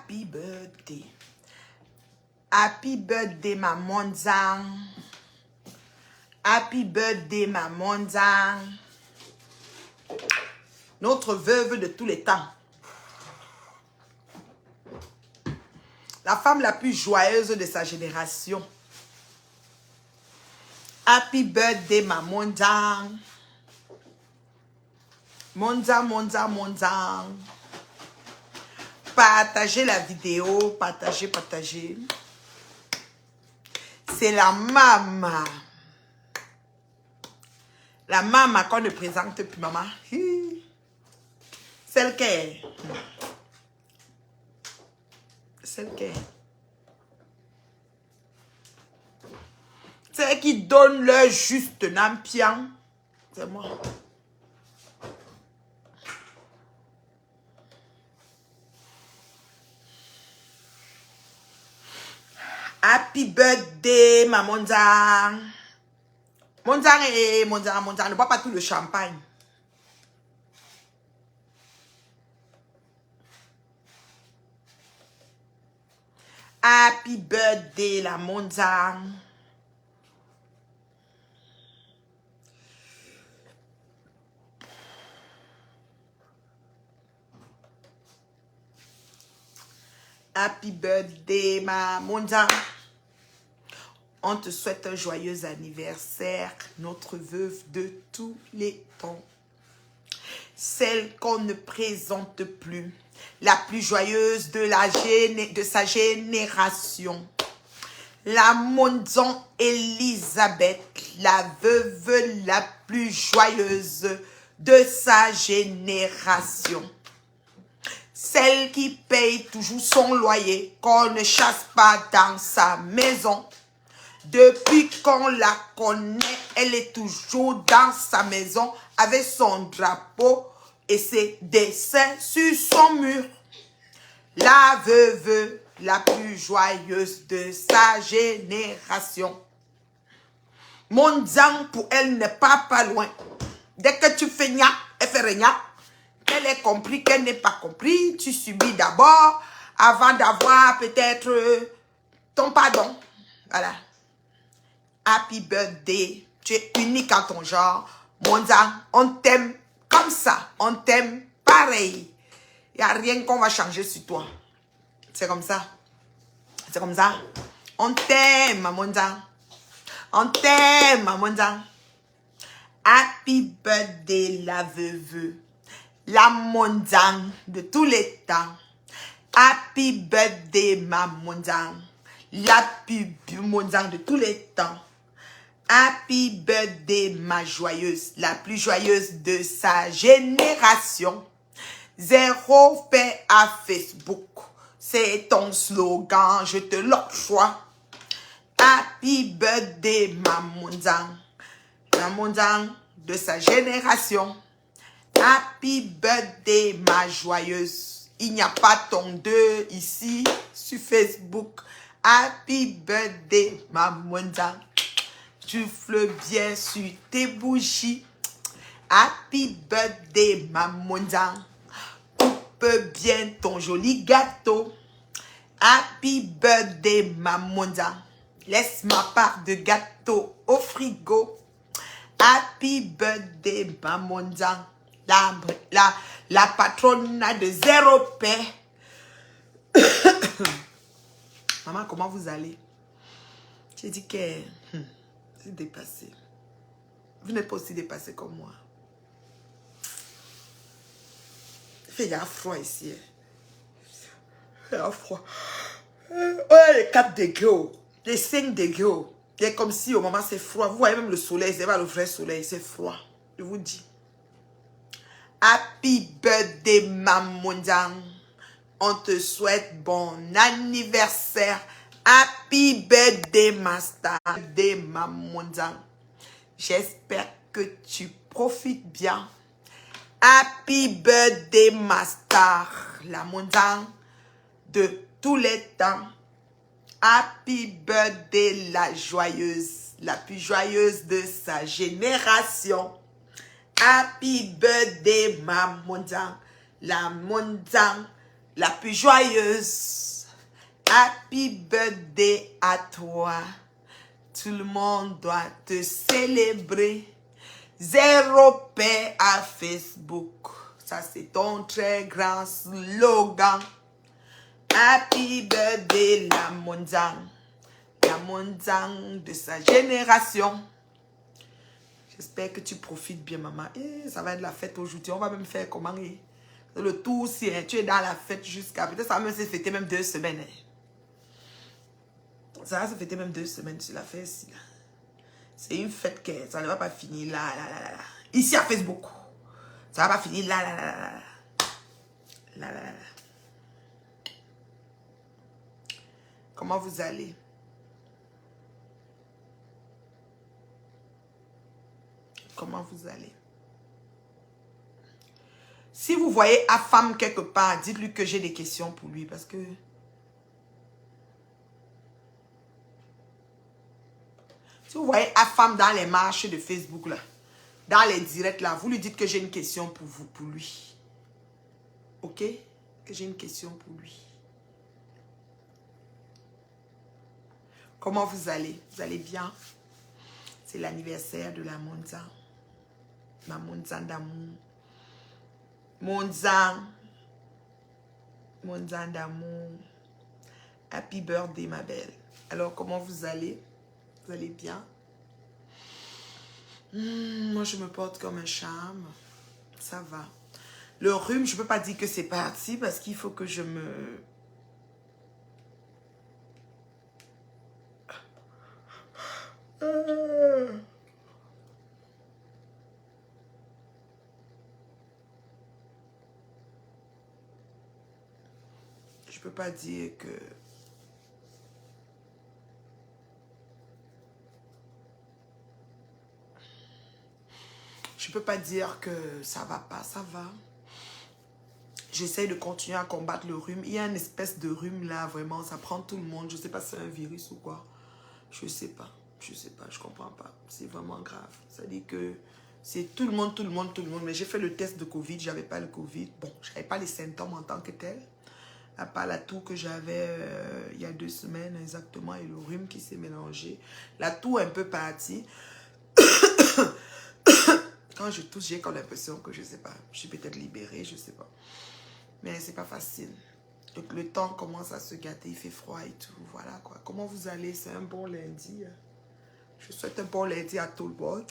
Happy birthday. Happy birthday, ma Monzang. Happy birthday, ma Monzang. Notre veuve de tous les temps. La femme la plus joyeuse de sa génération. Happy birthday, ma Monzang. Monzang, Monzang, Monzang. Partagez la vidéo, partagez, partagez. C'est la maman. La maman qu'on ne présente plus, maman. Celle qui est. Celle qui est. Celle qui donne leur juste nampian. C'est moi. Happy birthday, ma Monzang. Monzang et Monzang, Monzang, ne bois pas tout le champagne. Happy birthday, la Monzang. Happy birthday, ma Monzang. On te souhaite un joyeux anniversaire, notre veuve de tous les temps. Celle qu'on ne présente plus, la plus joyeuse de sa génération. La Monzang Elisabeth, la veuve la plus joyeuse de sa génération. Celle qui paye toujours son loyer, qu'on ne chasse pas dans sa maison. Depuis qu'on la connaît, elle est toujours dans sa maison avec son drapeau et ses dessins sur son mur. La veuve la plus joyeuse de sa génération. Monzang pour elle n'est pas loin. Dès que tu fais nya, elle fait rien. Qu'elle ait compris, qu'elle n'ait pas compris, tu subis d'abord avant d'avoir peut-être ton pardon. Voilà. Happy birthday. Tu es unique en ton genre. Monzang, on t'aime comme ça. On t'aime pareil. Il n'y a rien qu'on va changer sur toi. C'est comme ça. C'est comme ça. On t'aime, ma Monzang. On t'aime, ma Monzang. Happy birthday, la veuve. La Monzang de tous les temps. Happy birthday, ma Monzang. La plus Monzang de tous les temps. Happy birthday, ma joyeuse, la plus joyeuse de sa génération. Zéro fait à Facebook. C'est ton slogan, je te l'octroie. Happy birthday, ma Monzang. La Monzang de sa génération. Happy birthday, ma joyeuse. Il n'y a pas ton deux ici sur Facebook. Happy birthday, ma Monzang. Tu fleurs bien sur tes bougies. Happy birthday, ma Monzang. Coupe bien ton joli gâteau. Happy birthday, ma Monzang. Laisse ma part de gâteau au frigo. Happy birthday, ma Monzang. La patronne de zéro paix. Maman, comment vous allez? J'ai dit que c'est dépassé. Vous n'êtes pas aussi dépassé comme moi. Il y a froid ici. Il y a froid. Ouais, les 4 degrés. Les 5 degrés. C'est comme si au moment c'est froid. Vous voyez même le soleil. C'est pas le vrai soleil. C'est froid. Je vous dis. Happy birthday, ma Monzang. On te souhaite bon anniversaire. Happy birthday, ma star. Birthday, ma Monzang. J'espère que tu profites bien. Happy birthday, ma star. La Monzang de tous les temps. Happy birthday, la joyeuse. La plus joyeuse de sa génération. Happy birthday, ma Monzang. La Monzang la plus joyeuse. Happy birthday à toi. Tout le monde doit te célébrer. Zéro paix à Facebook. Ça, c'est ton très grand slogan. Happy birthday, la mondiale. La mondiale de sa génération. J'espère que tu profites bien, maman. Et ça va être la fête aujourd'hui. On va même faire comment? Le tour, si hein, tu es dans la fête jusqu'à... Peut-être ça va se fêter même 2 semaines. Hein. Ça va se fêter même 2 semaines sur la fête ici. C'est une fête que ça ne va pas finir là. Ici à Facebook. Ça va pas finir là. Comment vous allez? Comment vous allez? Si vous voyez Afam quelque part, dites-lui que j'ai des questions pour lui parce que... Si vous voyez Afam dans les marches de Facebook là, dans les directs là, vous lui dites que j'ai une question pour vous, pour lui. Ok? Que j'ai une question pour lui. Comment vous allez? Vous allez bien? C'est l'anniversaire de la Monza. Ma Monza d'amour. Monza d'amour. Happy birthday, ma belle. Alors, comment vous allez? Vous allez bien? Moi, je me porte comme un charme. Ça va. Le rhume, je ne peux pas dire que c'est parti parce qu'il faut que je me... Je peux pas dire que... Je peux pas dire que ça va pas, ça va. J'essaie de continuer à combattre le rhume. Il y a une espèce de rhume là, vraiment, ça prend tout le monde. Je sais pas si c'est un virus ou quoi. Je sais pas, je comprends pas. C'est vraiment grave. Ça dit que c'est tout le monde. Mais j'ai fait le test de Covid, j'avais pas le Covid. Bon, j'avais pas les symptômes en tant que tel. À part la toux que j'avais il y a 2 semaines exactement et le rhume qui s'est mélangé. La toux est un peu partie. Quand je tousse, j'ai comme l'impression que je sais pas, je suis peut-être libérée, je sais pas. Mais c'est pas facile. Donc le temps commence à se gâter, il fait froid et tout, voilà quoi. Comment vous allez? C'est un bon lundi. Je souhaite un bon lundi à tout le monde.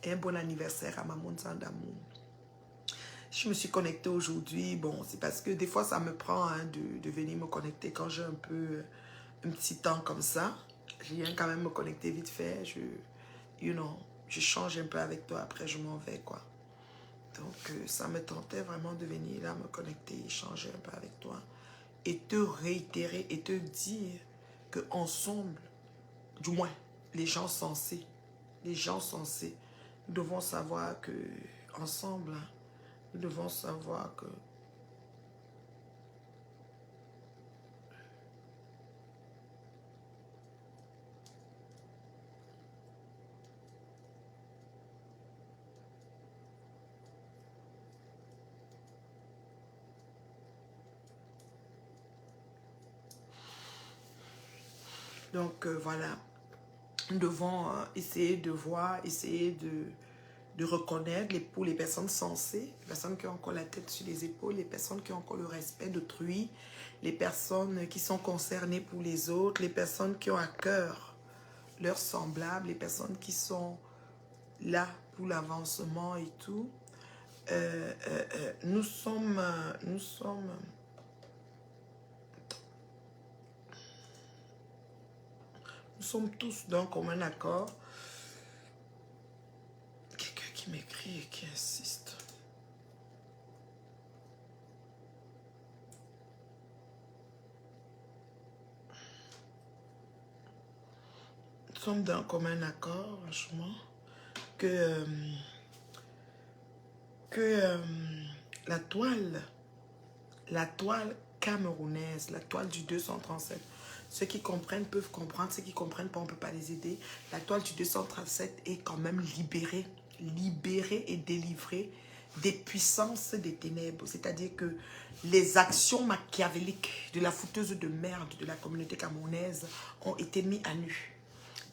Et un bon anniversaire à ma Monza d'amour. Je me suis connectée aujourd'hui. Bon, c'est parce que des fois, ça me prend hein, de venir me connecter quand j'ai un peu un petit temps comme ça. Je viens quand même me connecter vite fait. Je change un peu avec toi. Après, je m'en vais, quoi. Donc, ça me tentait vraiment de venir là me connecter, échanger un peu avec toi. Et te réitérer et te dire qu'ensemble, du moins, les gens sensés, nous devons savoir que ensemble, nous devons savoir que donc voilà, nous devons essayer de voir, essayer de reconnaître pour les personnes sensées, les personnes qui ont encore la tête sur les épaules, les personnes qui ont encore le respect d'autrui, les personnes qui sont concernées pour les autres, les personnes qui ont à cœur leurs semblables, les personnes qui sont là pour l'avancement et tout. Nous sommes tous d'un commun accord. Quelqu'un qui m'écrit et qui insiste. Nous sommes d'un commun accord, franchement, que la toile camerounaise, la toile du 237, ceux qui comprennent peuvent comprendre, ceux qui ne comprennent pas, on ne peut pas les aider. La toile du 237 est quand même libérée et délivrée des puissances des ténèbres. C'est-à-dire que les actions machiavéliques de la fouteuse de merde de la communauté camerounaise ont été mises à nu.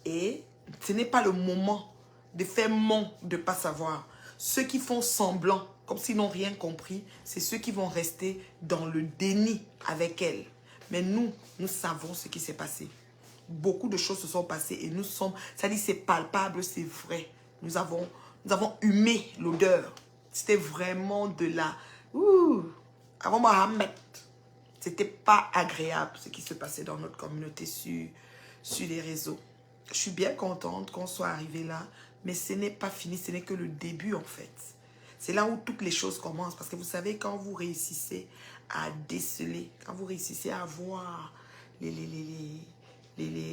Et ce n'est pas le moment de faire mon de ne pas savoir. Ceux qui font semblant, comme s'ils n'ont rien compris, c'est ceux qui vont rester dans le déni avec elle. Mais nous savons ce qui s'est passé. Beaucoup de choses se sont passées et nous sommes, ça dit c'est palpable, c'est vrai. Nous avons humé l'odeur. C'était vraiment de la... avant Mohamed, c'était pas agréable ce qui se passait dans notre communauté sur les réseaux. Je suis bien contente qu'on soit arrivé là, mais ce n'est pas fini, ce n'est que le début en fait. C'est là où toutes les choses commencent. Parce que vous savez, quand vous réussissez à déceler, quand vous réussissez à voir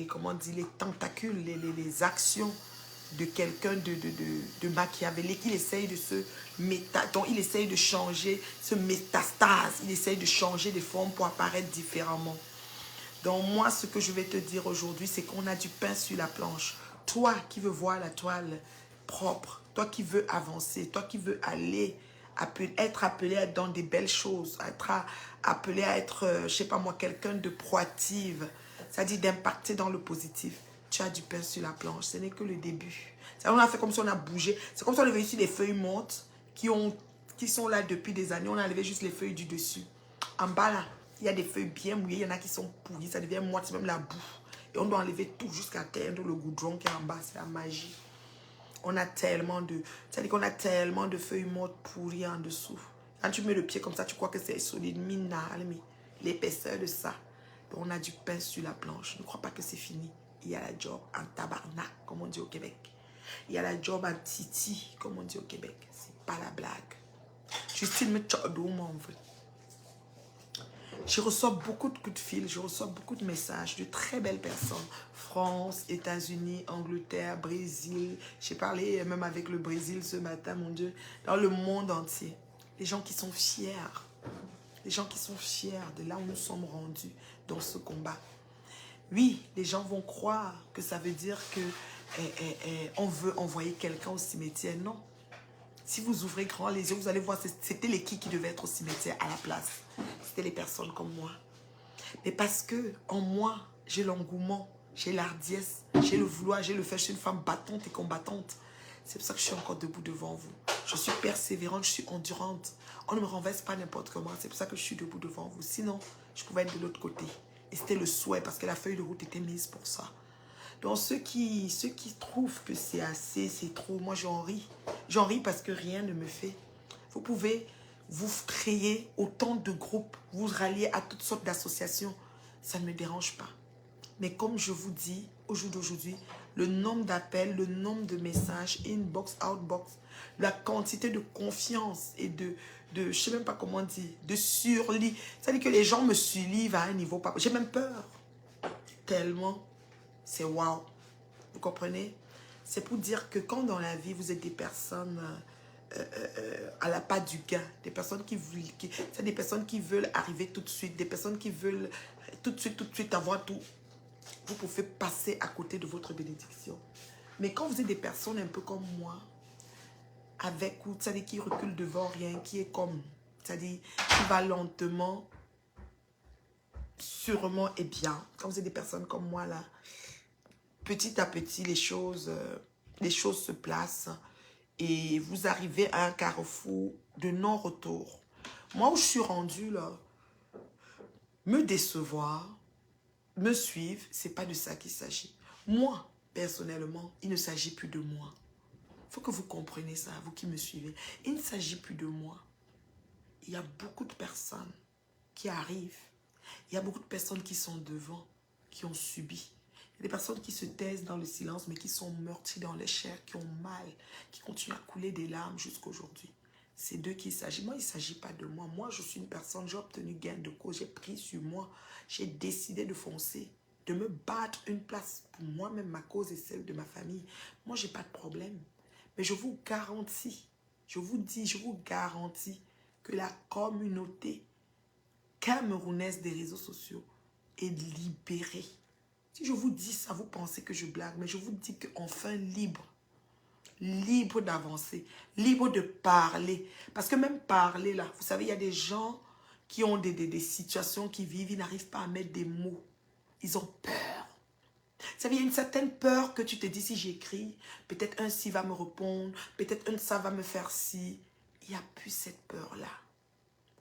comment on dit, les tentacules, les actions de quelqu'un de machiavélique, il essaye de donc il essaye de changer, ce métastase, il essaye de changer de forme pour apparaître différemment. Donc moi, ce que je vais te dire aujourd'hui, c'est qu'on a du pain sur la planche. Toi qui veux voir la toile propre, toi qui veux avancer, toi qui veux aller, être appelé à être dans des belles choses, être appelé à être, je ne sais pas moi, quelqu'un de proactive, c'est-à-dire d'impacter dans le positif. Tu as du pain sur la planche, ce n'est que le début. On a fait comme si on a bougé. C'est comme si on avait ici les feuilles mortes qui sont là depuis des années. On a enlevé juste les feuilles du dessus. En bas là, il y a des feuilles bien mouillées, il y en a qui sont pourries, ça devient moite, c'est même la boue. Et on doit enlever tout jusqu'à terre, le goudron qui est en bas, c'est la magie. On a tellement de... C'est-à-dire qu'on a tellement de feuilles mortes pourries en dessous. Quand tu mets le pied comme ça, tu crois que c'est solide. Mais l'épaisseur de ça. Donc on a du pain sur la planche. Ne crois pas que c'est fini. Il y a la job en tabarnak, comme on dit au Québec. Il y a la job en titi, comme on dit au Québec. C'est pas la blague. Justine me tchadou, mon vrai. Je reçois beaucoup de coups de fil, je reçois beaucoup de messages de très belles personnes. France, États-Unis, Angleterre, Brésil. J'ai parlé même avec le Brésil ce matin, mon Dieu. Dans le monde entier. Les gens qui sont fiers. Les gens qui sont fiers de là où nous sommes rendus dans ce combat. Oui, les gens vont croire que ça veut dire que on veut envoyer quelqu'un au cimetière. Non. Si vous ouvrez grand les yeux, vous allez voir, c'était les qui devait être au cimetière à la place. C'était les personnes comme moi. Mais parce que en moi, j'ai l'engouement, j'ai l'ardiesse, j'ai le vouloir, j'ai le faire. Je suis une femme battante et combattante. C'est pour ça que je suis encore debout devant vous. Je suis persévérante, je suis endurante. On ne me renverse pas n'importe comment. C'est pour ça que je suis debout devant vous. Sinon, je pouvais être de l'autre côté. Et c'était le souhait parce que la feuille de route était mise pour ça. Donc ceux qui trouvent que c'est assez, c'est trop, moi j'en ris. J'en ris parce que rien ne me fait. Vous pouvez vous créer autant de groupes, vous rallier à toutes sortes d'associations. Ça ne me dérange pas. Mais comme je vous dis, au jour d'aujourd'hui, le nombre d'appels, le nombre de messages, inbox, outbox, la quantité de confiance et de je ne sais même pas comment dire, de surlit. C'est-à-dire que les gens me surlivent à un niveau pas... J'ai même peur. Tellement... C'est waouh. Vous comprenez? C'est pour dire que quand dans la vie, vous êtes des personnes à la pas du gain, des personnes c'est des personnes qui veulent arriver tout de suite, des personnes qui veulent tout de suite avoir tout, vous pouvez passer à côté de votre bénédiction. Mais quand vous êtes des personnes un peu comme moi, avec, ou c'est-à-dire qui recule devant rien, qui est comme, c'est-à-dire qui va lentement, sûrement et bien, quand vous êtes des personnes comme moi là, petit à petit, les choses se placent et vous arrivez à un carrefour de non-retour. Moi, où je suis rendue, là, me décevoir, me suivre, c'est pas de ça qu'il s'agit. Moi, personnellement, il ne s'agit plus de moi. Il faut que vous compreniez ça, vous qui me suivez. Il ne s'agit plus de moi. Il y a beaucoup de personnes qui arrivent. Il y a beaucoup de personnes qui sont devant, qui ont subi. Il y a des personnes qui se taisent dans le silence, mais qui sont meurtries dans les chairs, qui ont mal, qui continuent à couler des larmes jusqu'à aujourd'hui. C'est d'eux qu'il s'agit. Moi, il ne s'agit pas de moi. Moi, je suis une personne, j'ai obtenu gain de cause, j'ai pris sur moi, j'ai décidé de foncer, de me battre une place pour moi-même, ma cause et celle de ma famille. Moi, je n'ai pas de problème. Mais je vous garantis, je vous dis, je vous garantis que la communauté camerounaise des réseaux sociaux est libérée. Si je vous dis ça, vous pensez que je blague, mais je vous dis qu'enfin libre. libre d'avancer, libre de parler. Parce que même parler là, vous savez, il y a des gens qui ont des situations qui vivent, ils n'arrivent pas à mettre des mots. Ils ont peur. Vous savez, il y a une certaine peur que tu te dis, si j'écris, peut-être un ci va me répondre, peut-être un ça va me faire ci. Il n'y a plus cette peur-là.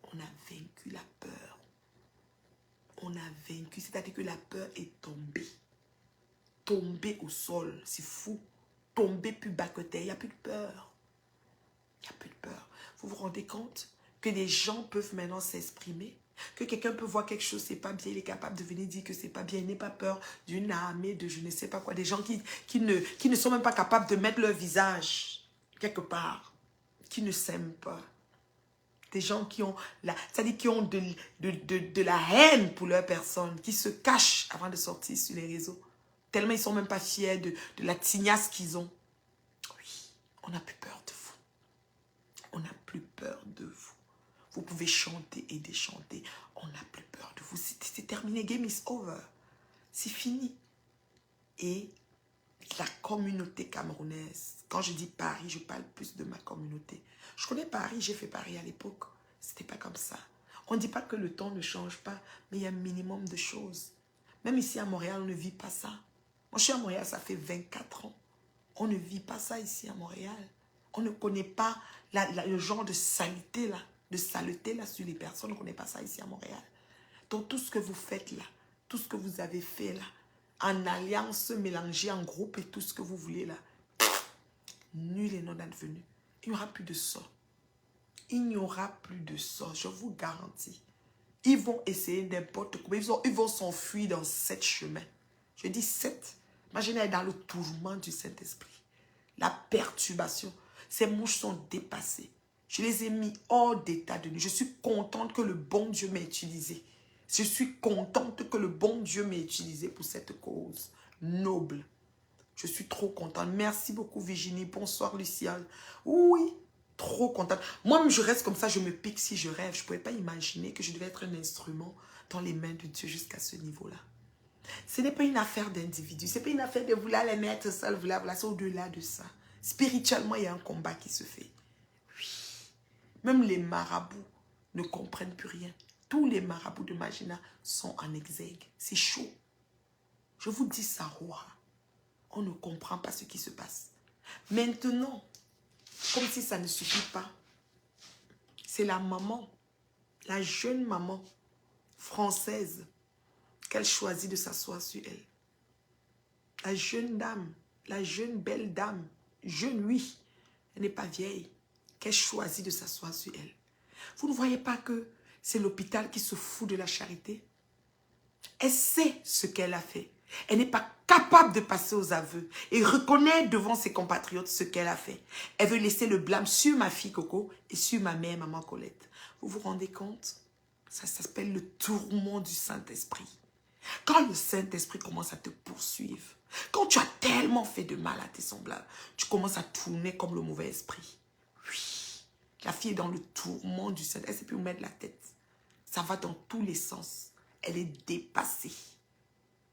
On a vaincu la peur. On a vaincu, c'est-à-dire que la peur est tombée. Tombée au sol, c'est fou. Tombée plus bas que terre, il n'y a plus de peur. Il n'y a plus de peur. Vous vous rendez compte que des gens peuvent maintenant s'exprimer? Que quelqu'un peut voir quelque chose, c'est pas bien, il est capable de venir dire que c'est pas bien, il n'est pas peur d'une armée, de je ne sais pas quoi. Des gens qui ne sont même pas capables de mettre leur visage quelque part, qui ne s'aiment pas. Des gens qui ont, c'est-à-dire qui ont de la haine pour leur personne, qui se cachent avant de sortir sur les réseaux. Tellement ils ne sont même pas fiers de la tignasse qu'ils ont. Oui, on n'a plus peur de vous. On n'a plus peur de vous. Vous pouvez chanter et déchanter. On n'a plus peur de vous. C'est terminé. Game is over. C'est fini. Et la communauté camerounaise, quand je dis Paris, je parle plus de ma communauté. Je connais Paris, j'ai fait Paris à l'époque. C'était pas comme ça. On ne dit pas que le temps ne change pas, mais il y a un minimum de choses. Même ici à Montréal, on ne vit pas ça. Moi, je suis à Montréal, ça fait 24 ans. On ne vit pas ça ici à Montréal. On ne connaît pas le genre de saleté là, sur les personnes. On ne connaît pas ça ici à Montréal. Donc, tout ce que vous faites là, tout ce que vous avez fait là, en alliance, mélangée en groupe et tout ce que vous voulez là, nul et non advenu. Il n'y aura plus de ça. Il n'y aura plus de ça, je vous garantis. Ils vont essayer n'importe quoi. Ils vont s'enfuir dans 7 chemins. Je dis 7. Imaginez dans le tourment du Saint-Esprit. La perturbation. Ces mouches sont dépassées. Je les ai mis hors d'état de nuit. Je suis contente que le bon Dieu m'ait utilisé. Je suis contente que le bon Dieu m'ait utilisé pour cette cause noble. Je suis trop contente. Merci beaucoup Virginie. Bonsoir Luciane. Oui, trop contente. Moi-même, je reste comme ça, je me pique si je rêve. Je ne pouvais pas imaginer que je devais être un instrument dans les mains de Dieu jusqu'à ce niveau-là. Ce n'est pas une affaire d'individu. Ce n'est pas une affaire de vouloir les mettre seuls. Voilà, c'est au-delà de ça. Spirituellement, il y a un combat qui se fait. Oui. Même les marabouts ne comprennent plus rien. Tous les marabouts de Magina sont en exergue. C'est chaud. Je vous dis ça, roi. On ne comprend pas ce qui se passe. Maintenant, comme si ça ne suffit pas, c'est la maman, la jeune maman française, qu'elle choisit de s'asseoir sur elle. La jeune dame, la jeune belle dame, jeune oui, elle n'est pas vieille, qu'elle choisit de s'asseoir sur elle. Vous ne voyez pas que c'est l'hôpital qui se fout de la charité? Elle sait ce qu'elle a fait. Elle n'est pas capable de passer aux aveux et reconnaître devant ses compatriotes ce qu'elle a fait. Elle veut laisser le blâme sur ma fille Coco et sur ma mère, maman Colette. Vous vous rendez compte? Ça s'appelle le tourment du Saint-Esprit. Quand le Saint-Esprit commence à te poursuivre, quand tu as tellement fait de mal à tes semblables, tu commences à tourner comme le mauvais esprit. Oui, la fille est dans le tourment du Saint-Esprit. Elle ne sait plus où mettre la tête. Ça va dans tous les sens. Elle est dépassée.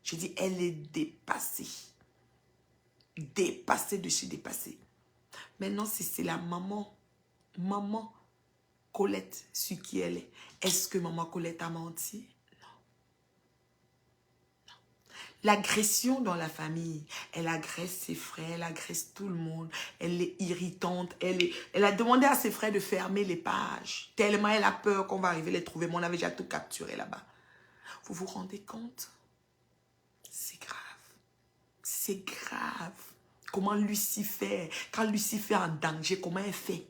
Je dis, elle est dépassée. Dépassée de chez dépassée. Maintenant, c'est la maman. Maman Colette, sur qui elle est. Est-ce que maman Colette a menti? Non. Non. L'agression dans la famille. Elle agresse ses frères, elle agresse tout le monde. Elle est irritante. Elle a demandé à ses frères de fermer les pages. Tellement elle a peur qu'on va arriver les trouver. Mais on avait déjà tout capturé là-bas. Vous vous rendez compte? C'est grave. C'est grave. Comment Lucifer, quand Lucifer est en danger, comment elle fait?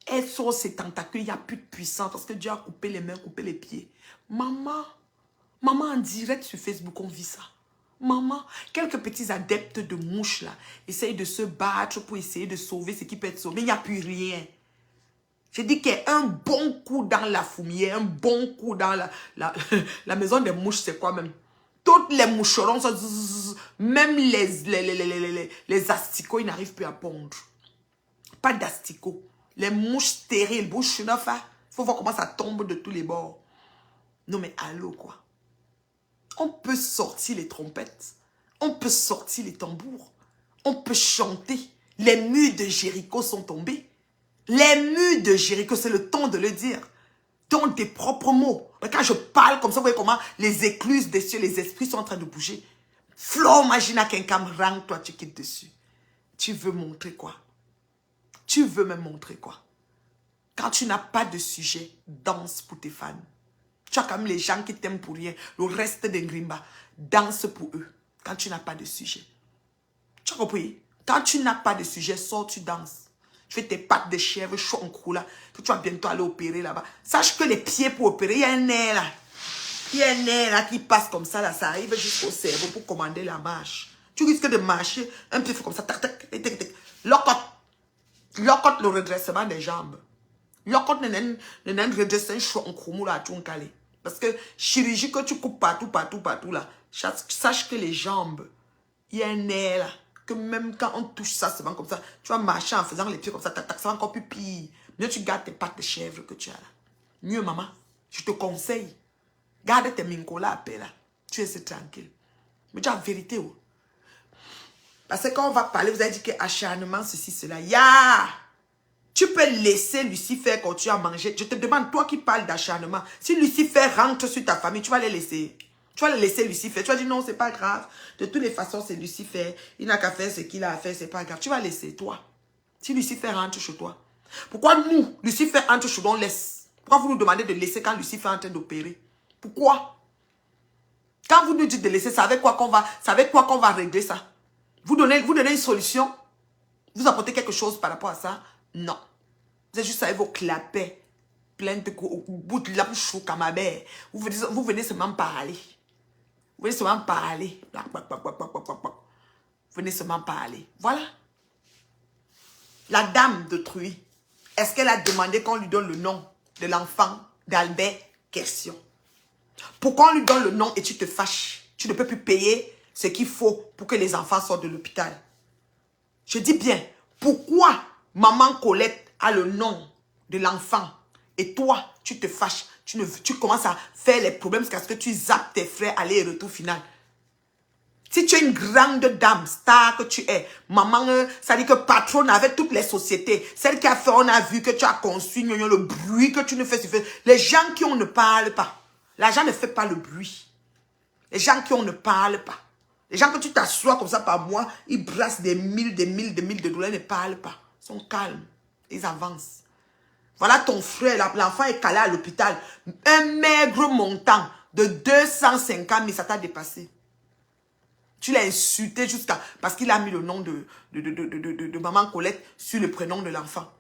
Elle sort ses tentacules, il n'y a plus de puissance parce que Dieu a coupé les mains, coupé les pieds. Maman en direct sur Facebook, on vit ça. Maman, quelques petits adeptes de mouches là, essayent de se battre pour essayer de sauver ce qui peut être sauvé. Mais il n'y a plus rien. J'ai dit qu'il y a un bon coup dans la foumière, un bon coup dans la maison des mouches, c'est quoi même? Toutes les moucherons, même les asticots, ils n'arrivent plus à pondre. Pas d'asticots. Les mouches stériles, bouche neuf, il faut voir comment ça tombe de tous les bords. Non mais allô quoi. On peut sortir les trompettes. On peut sortir les tambours. On peut chanter. Les murs de Jéricho sont tombés. Les murs de Jéricho, c'est le temps de le dire. Dans tes propres mots. Mais quand je parle comme ça, vous voyez comment les écluses des cieux, les esprits sont en train de bouger. Flo, imagine quelqu'un me rang, toi tu quittes dessus. Tu veux montrer quoi? Tu veux me montrer quoi? Quand tu n'as pas de sujet, danse pour tes fans. Tu as quand même les gens qui t'aiment pour rien. Le reste des Grimba, danse pour eux. Quand tu n'as pas de sujet. Tu as compris? Quand tu n'as pas de sujet, sors, tu danses. Tu fais tes pattes de chèvre, chaud en cou là. Que tu vas bientôt aller opérer là-bas. Sache que les pieds pour opérer, il y a un nerf là. Il y a un nerf là qui passe comme ça là. Ça arrive jusqu'au cerveau pour commander la marche. Tu risques de marcher un peu comme ça. Tac, tac, tac, tac, tac. Locote le redressement des jambes. Locote le redressement chaud en cou là. Parce que chirurgie que tu coupes partout là. Sache que les jambes, il y a un nerf là. Que même quand on touche ça, c'est comme ça. Tu vas marcher en faisant les pieds comme ça, ça va encore plus pire. Mieux tu gardes tes pattes de chèvre que tu as là. Mieux, maman, je te conseille. Garde tes mincolas à paix là. Tu es tranquille. Mais tu as la vérité. Oh. Parce que quand on va parler, vous avez dit que acharnement, ceci, cela. Tu peux laisser Lucifer continuer à manger. Je te demande, toi qui parles d'acharnement, si Lucifer rentre sur ta famille, tu vas les laisser. Tu vas le laisser Lucifer. Tu vas dire non, c'est pas grave. De toutes les façons, c'est Lucifer. Il n'a qu'à faire ce qu'il a à faire, c'est pas grave. Tu vas laisser, toi. Si Lucifer rentre chez toi. Pourquoi nous, Lucifer entre chez nous, on laisse? Pourquoi vous nous demandez de laisser quand Lucifer est en train d'opérer? Pourquoi? Quand vous nous dites de laisser, c'est avec quoi qu'on va régler ça? Vous donnez une solution? Vous apportez quelque chose par rapport à ça? Non. Vous êtes juste avec vos clapets. Plein de bout de la bouche au camabert. Vous venez seulement parler. Vous venez seulement parler. Vous venez seulement parler. Voilà. La dame de Truy, est-ce qu'elle a demandé qu'on lui donne le nom de l'enfant d'Albert? Question. Pourquoi on lui donne le nom et tu te fâches? Tu ne peux plus payer ce qu'il faut pour que les enfants sortent de l'hôpital. Je dis bien, pourquoi maman Colette a le nom de l'enfant et toi, tu te fâches? Tu commences à faire les problèmes parce que tu zappes tes frères aller et retour final. Si tu es une grande dame, star que tu es, maman, ça dit que patronne avec toutes les sociétés, celle qui a fait, on a vu que tu as construit, le bruit que tu ne fais, les gens qui on ne parle pas. L'argent ne fait pas le bruit. Les gens qui on ne parle pas. Les gens que tu t'assois comme ça par mois, ils brassent des mille de dollars, ils ne parlent pas. Ils sont calmes. Ils avancent. Voilà ton frère, l'enfant est calé à l'hôpital. Un maigre montant de 250 000, ça t'a dépassé. Tu l'as insulté jusqu'à... Parce qu'il a mis le nom de maman Colette sur le prénom de l'enfant.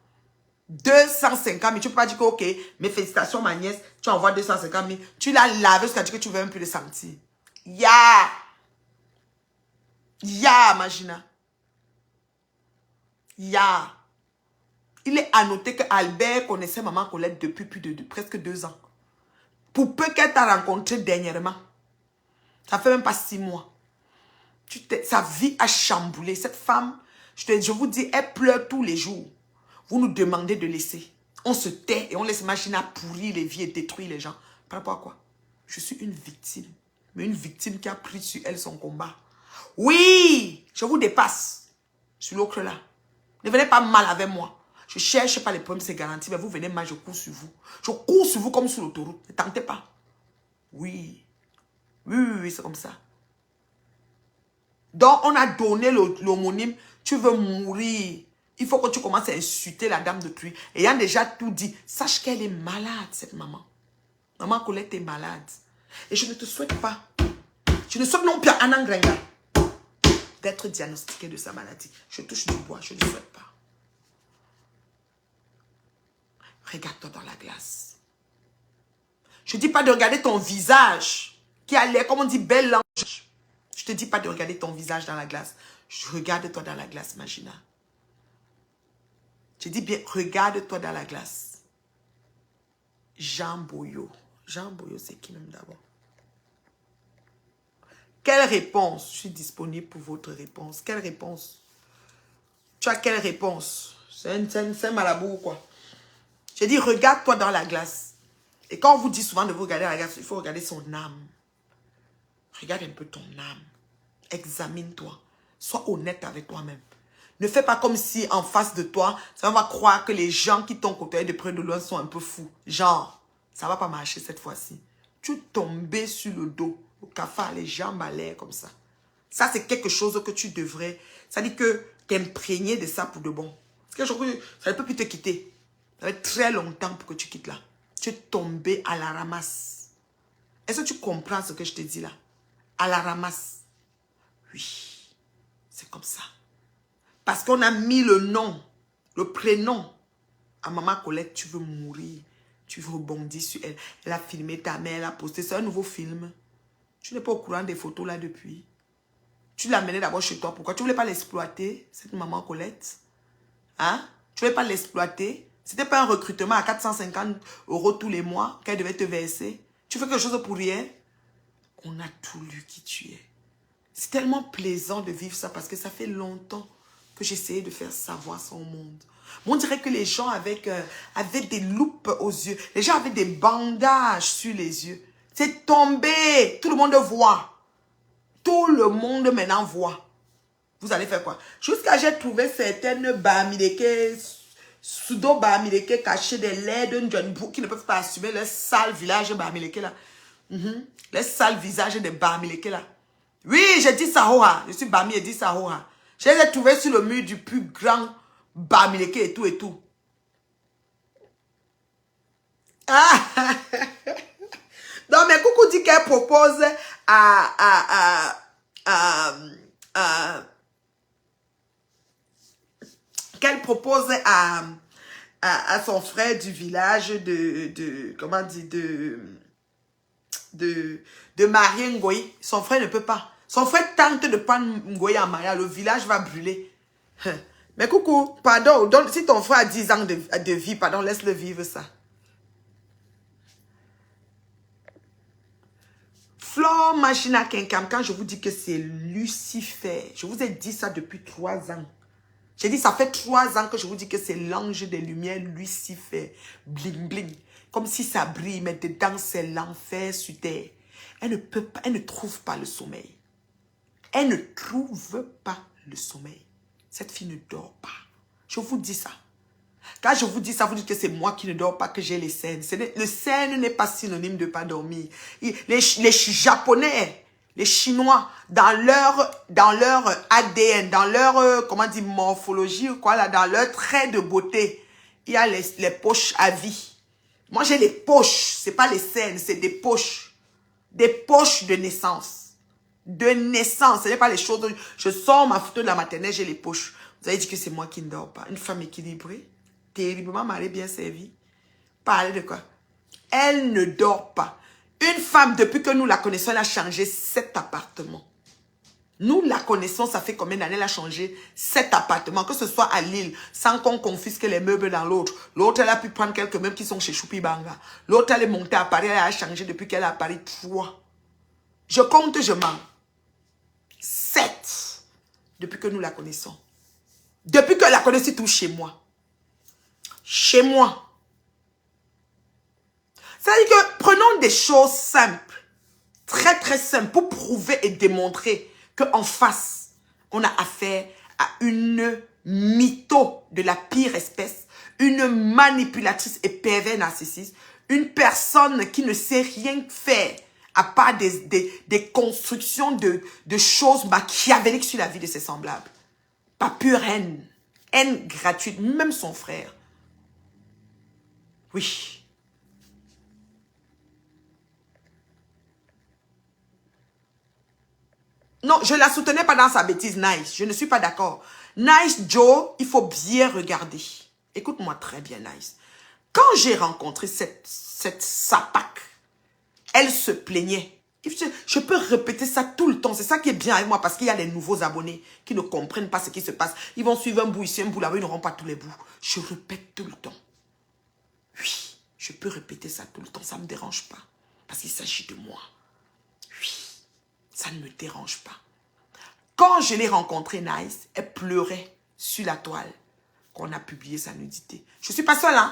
250 000. Tu ne peux pas dire que, ok, mes félicitations, ma nièce, tu envoies 250 000. Tu l'as lavé jusqu'à dire que tu veux un peu le sentir. Ya, Magina. Ya. Il est à noter que Albert connaissait maman Colette depuis plus de presque 2 ans. Pour peu qu'elle t'a rencontré dernièrement. Ça fait même pas 6 mois. Sa vie a chamboulé. Cette femme, je vous dis, elle pleure tous les jours. Vous nous demandez de laisser. On se tait et on laisse Magina pourrir les vies et détruire les gens. Par rapport à quoi? Je suis une victime. Mais une victime qui a pris sur elle son combat. Oui, je vous dépasse. Sur l'autre là. Ne venez pas mal avec moi. Je cherche pas les problèmes, c'est garanti. Mais vous venez mal, je cours sur vous. Je cours sur vous comme sur l'autoroute. Ne tentez pas. Oui. Oui, c'est comme ça. Donc, on a donné l'homonyme. Tu veux mourir. Il faut que tu commences à insulter la dame de Truy. Ayant déjà tout dit, sache qu'elle est malade, cette maman. Maman Colette est malade. Et je ne te souhaite pas. Je ne souhaite non plus à Anna Grenga d'être diagnostiquée de sa maladie. Je touche du bois, je ne le souhaite pas. Regarde-toi dans la glace. Je ne dis pas de regarder ton visage qui a l'air, comme on dit, belle langue. Je ne te dis pas de regarder ton visage dans la glace. Regarde-toi dans la glace, Magina. Je dis bien, regarde-toi dans la glace. Jean Boyo. Jean Boyo, c'est qui même d'abord? Quelle réponse? Je suis disponible pour votre réponse. Quelle réponse? Tu as quelle réponse? C'est un marabout ou quoi? Je dis, regarde-toi dans la glace. Et quand on vous dit souvent de vous regarder dans la glace, il faut regarder son âme. Regarde un peu ton âme. Examine-toi. Sois honnête avec toi-même. Ne fais pas comme si en face de toi, ça va croire que les gens qui t'ont côtoyé de près de loin sont un peu fous. Genre, ça va pas marcher cette fois-ci. Tu es tombé sur le dos, au cafard, les jambes à l'air comme ça. Ça, c'est quelque chose que tu devrais... Ça dit que t'imprégner de ça pour de bon. Parce que ça ne peut plus te quitter. Ça va être très longtemps pour que tu quittes là. Tu es tombé à la ramasse. Est-ce que tu comprends ce que je te dis là? À la ramasse. Oui, c'est comme ça. Parce qu'on a mis le nom, le prénom à Maman Colette, tu veux mourir. Tu veux rebondir sur elle. Elle a filmé ta mère, elle a posté. C'est un nouveau film. Tu n'es pas au courant des photos là depuis. Tu l'as amené d'abord chez toi. Pourquoi? Tu ne voulais pas l'exploiter, cette Maman Colette? Hein? Tu ne voulais pas l'exploiter? C'était pas un recrutement à 450 € tous les mois qu'elle devait te verser. Tu fais quelque chose pour rien? On a tout lu qui tu es. C'est tellement plaisant de vivre ça parce que ça fait longtemps que j'essayais de faire savoir ça au monde. On dirait que les gens avec des loupes aux yeux, les gens avaient des bandages sur les yeux. C'est tombé. Tout le monde voit. Tout le monde maintenant voit. Vous allez faire quoi? Jusqu'à j'ai trouvé certaines Bamileke, pseudo-Bamileke cachées des laids d'un jeune bou qui ne peuvent pas assumer leur sale village Bamileke là. Les sales visages des Bamileke là. Oui, j'ai dit Sahoha. Je suis Bami et dit Sahoha. Je les ai trouvés sur le mur du plus grand Bamileke et tout et tout. Ah! Donc, mais Coucou dit qu'elle propose qu'elle propose à son frère du village comment dire, de marier Ngoyi. Son frère ne peut pas. Son frère tente de prendre Ngoyi en mariage. Le village va brûler. Mais Coucou, pardon, donc, si ton frère a 10 ans de vie, pardon, laisse-le vivre ça. Flore Machina Kenkam, quand je vous dis que c'est Lucifer, je vous ai dit ça depuis 3 ans. J'ai dit, ça fait 3 ans que je vous dis que c'est l'ange des lumières, Lucifer. Bling, bling. Comme si ça brille, mais dedans, c'est l'enfer sur terre. Elle ne peut pas, elle ne trouve pas le sommeil. Elle ne trouve pas le sommeil. Cette fille ne dort pas. Je vous dis ça. Quand je vous dis ça, vous dites que c'est moi qui ne dors pas, que j'ai les scènes. Le scène n'est pas synonyme de pas dormir. Les Japonais, les Chinois, dans leur ADN, dans leur, comment dire, morphologie, quoi, là, dans leur trait de beauté, il y a les poches à vie. Moi, j'ai les poches. C'est pas les scènes, c'est des poches. Des poches de naissance. De naissance. Ce n'est pas les choses. Je sors ma photo de la maternelle, j'ai les poches. Vous avez dit que c'est moi qui ne dors pas. Une femme équilibrée. Terriblement mariée, bien servie. Parlez de quoi? Elle ne dort pas. Une femme, depuis que nous la connaissons, elle a changé 7 appartements. Nous la connaissons, ça fait combien d'années elle a changé 7 appartements, que ce soit à Lille, sans qu'on confisque les meubles dans l'autre. L'autre, elle a pu prendre quelques meubles qui sont chez Choupi Banga. L'autre, elle est montée à Paris, elle a changé depuis qu'elle est à Paris 3. Je compte, je mens. 7. Depuis que nous la connaissons. Depuis que la connaissons tout chez moi. Chez moi. C'est-à-dire que prenons des choses simples. Très, très simples. Pour prouver et démontrer qu'en face, on a affaire à une mytho de la pire espèce. Une manipulatrice et pervers narcissiste. Une personne qui ne sait rien faire à part des constructions de choses machiavéliques sur la vie de ses semblables. Pas pure haine. Haine gratuite. Même son frère. Oui. Non, je ne la soutenais pas dans sa bêtise, Nice. Je ne suis pas d'accord. Nice Joe, il faut bien regarder. Écoute-moi très bien, Nice. Quand j'ai rencontré cette sapac, elle se plaignait. Je peux répéter ça tout le temps. C'est ça qui est bien avec moi parce qu'il y a des nouveaux abonnés qui ne comprennent pas ce qui se passe. Ils vont suivre un bout ici, un bout là-bas, ils n'auront pas tous les bouts. Je répète tout le temps. Oui, je peux répéter ça tout le temps. Ça ne me dérange pas parce qu'il s'agit de moi. Oui, ça ne me dérange pas. Quand je l'ai rencontrée, Nice, elle pleurait sur la toile qu'on a publié sa nudité. Je ne suis pas seule, hein.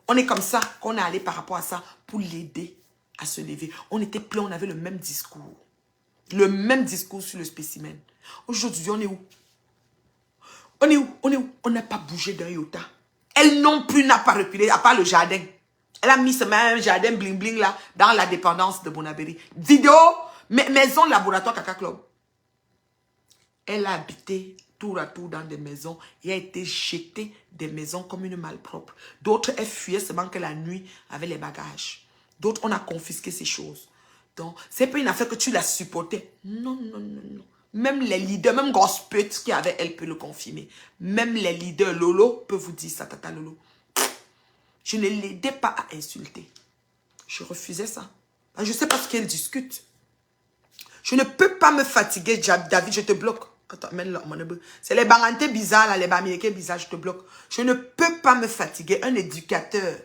On est comme ça qu'on est allé par rapport à ça pour l'aider à se lever. On était plein, on avait le même discours. Le même discours sur le spécimen. Aujourd'hui, on est où? On est où? On est où? On n'a pas bougé d'un iota. Elle non plus n'a pas reculé, à part le jardin. Elle a mis ce même jardin bling-bling là, dans la dépendance de Bonabéry. Vidéo, maison laboratoire Kaka Club. Elle a habité tour à tour dans des maisons et a été jetée des maisons comme une malpropre. D'autres, elle fuyait seulement que la nuit avec les bagages. D'autres, on a confisqué ces choses. Donc, c'est pas une affaire que tu l'as supportée. Non, non, non, non. Même les leaders, même Gospel qui avait, elle peut le confirmer. Même les leaders, Lolo peut vous dire ça, Tata Lolo. Je ne l'aidais pas à insulter. Je refusais ça. Je ne sais pas ce qu'elle discute. Je ne peux pas me fatiguer, David, je te bloque. Attends, c'est les barantés bizarres, là, les bamilekés bizarres, je te bloque. Je ne peux pas me fatiguer. Un éducateur,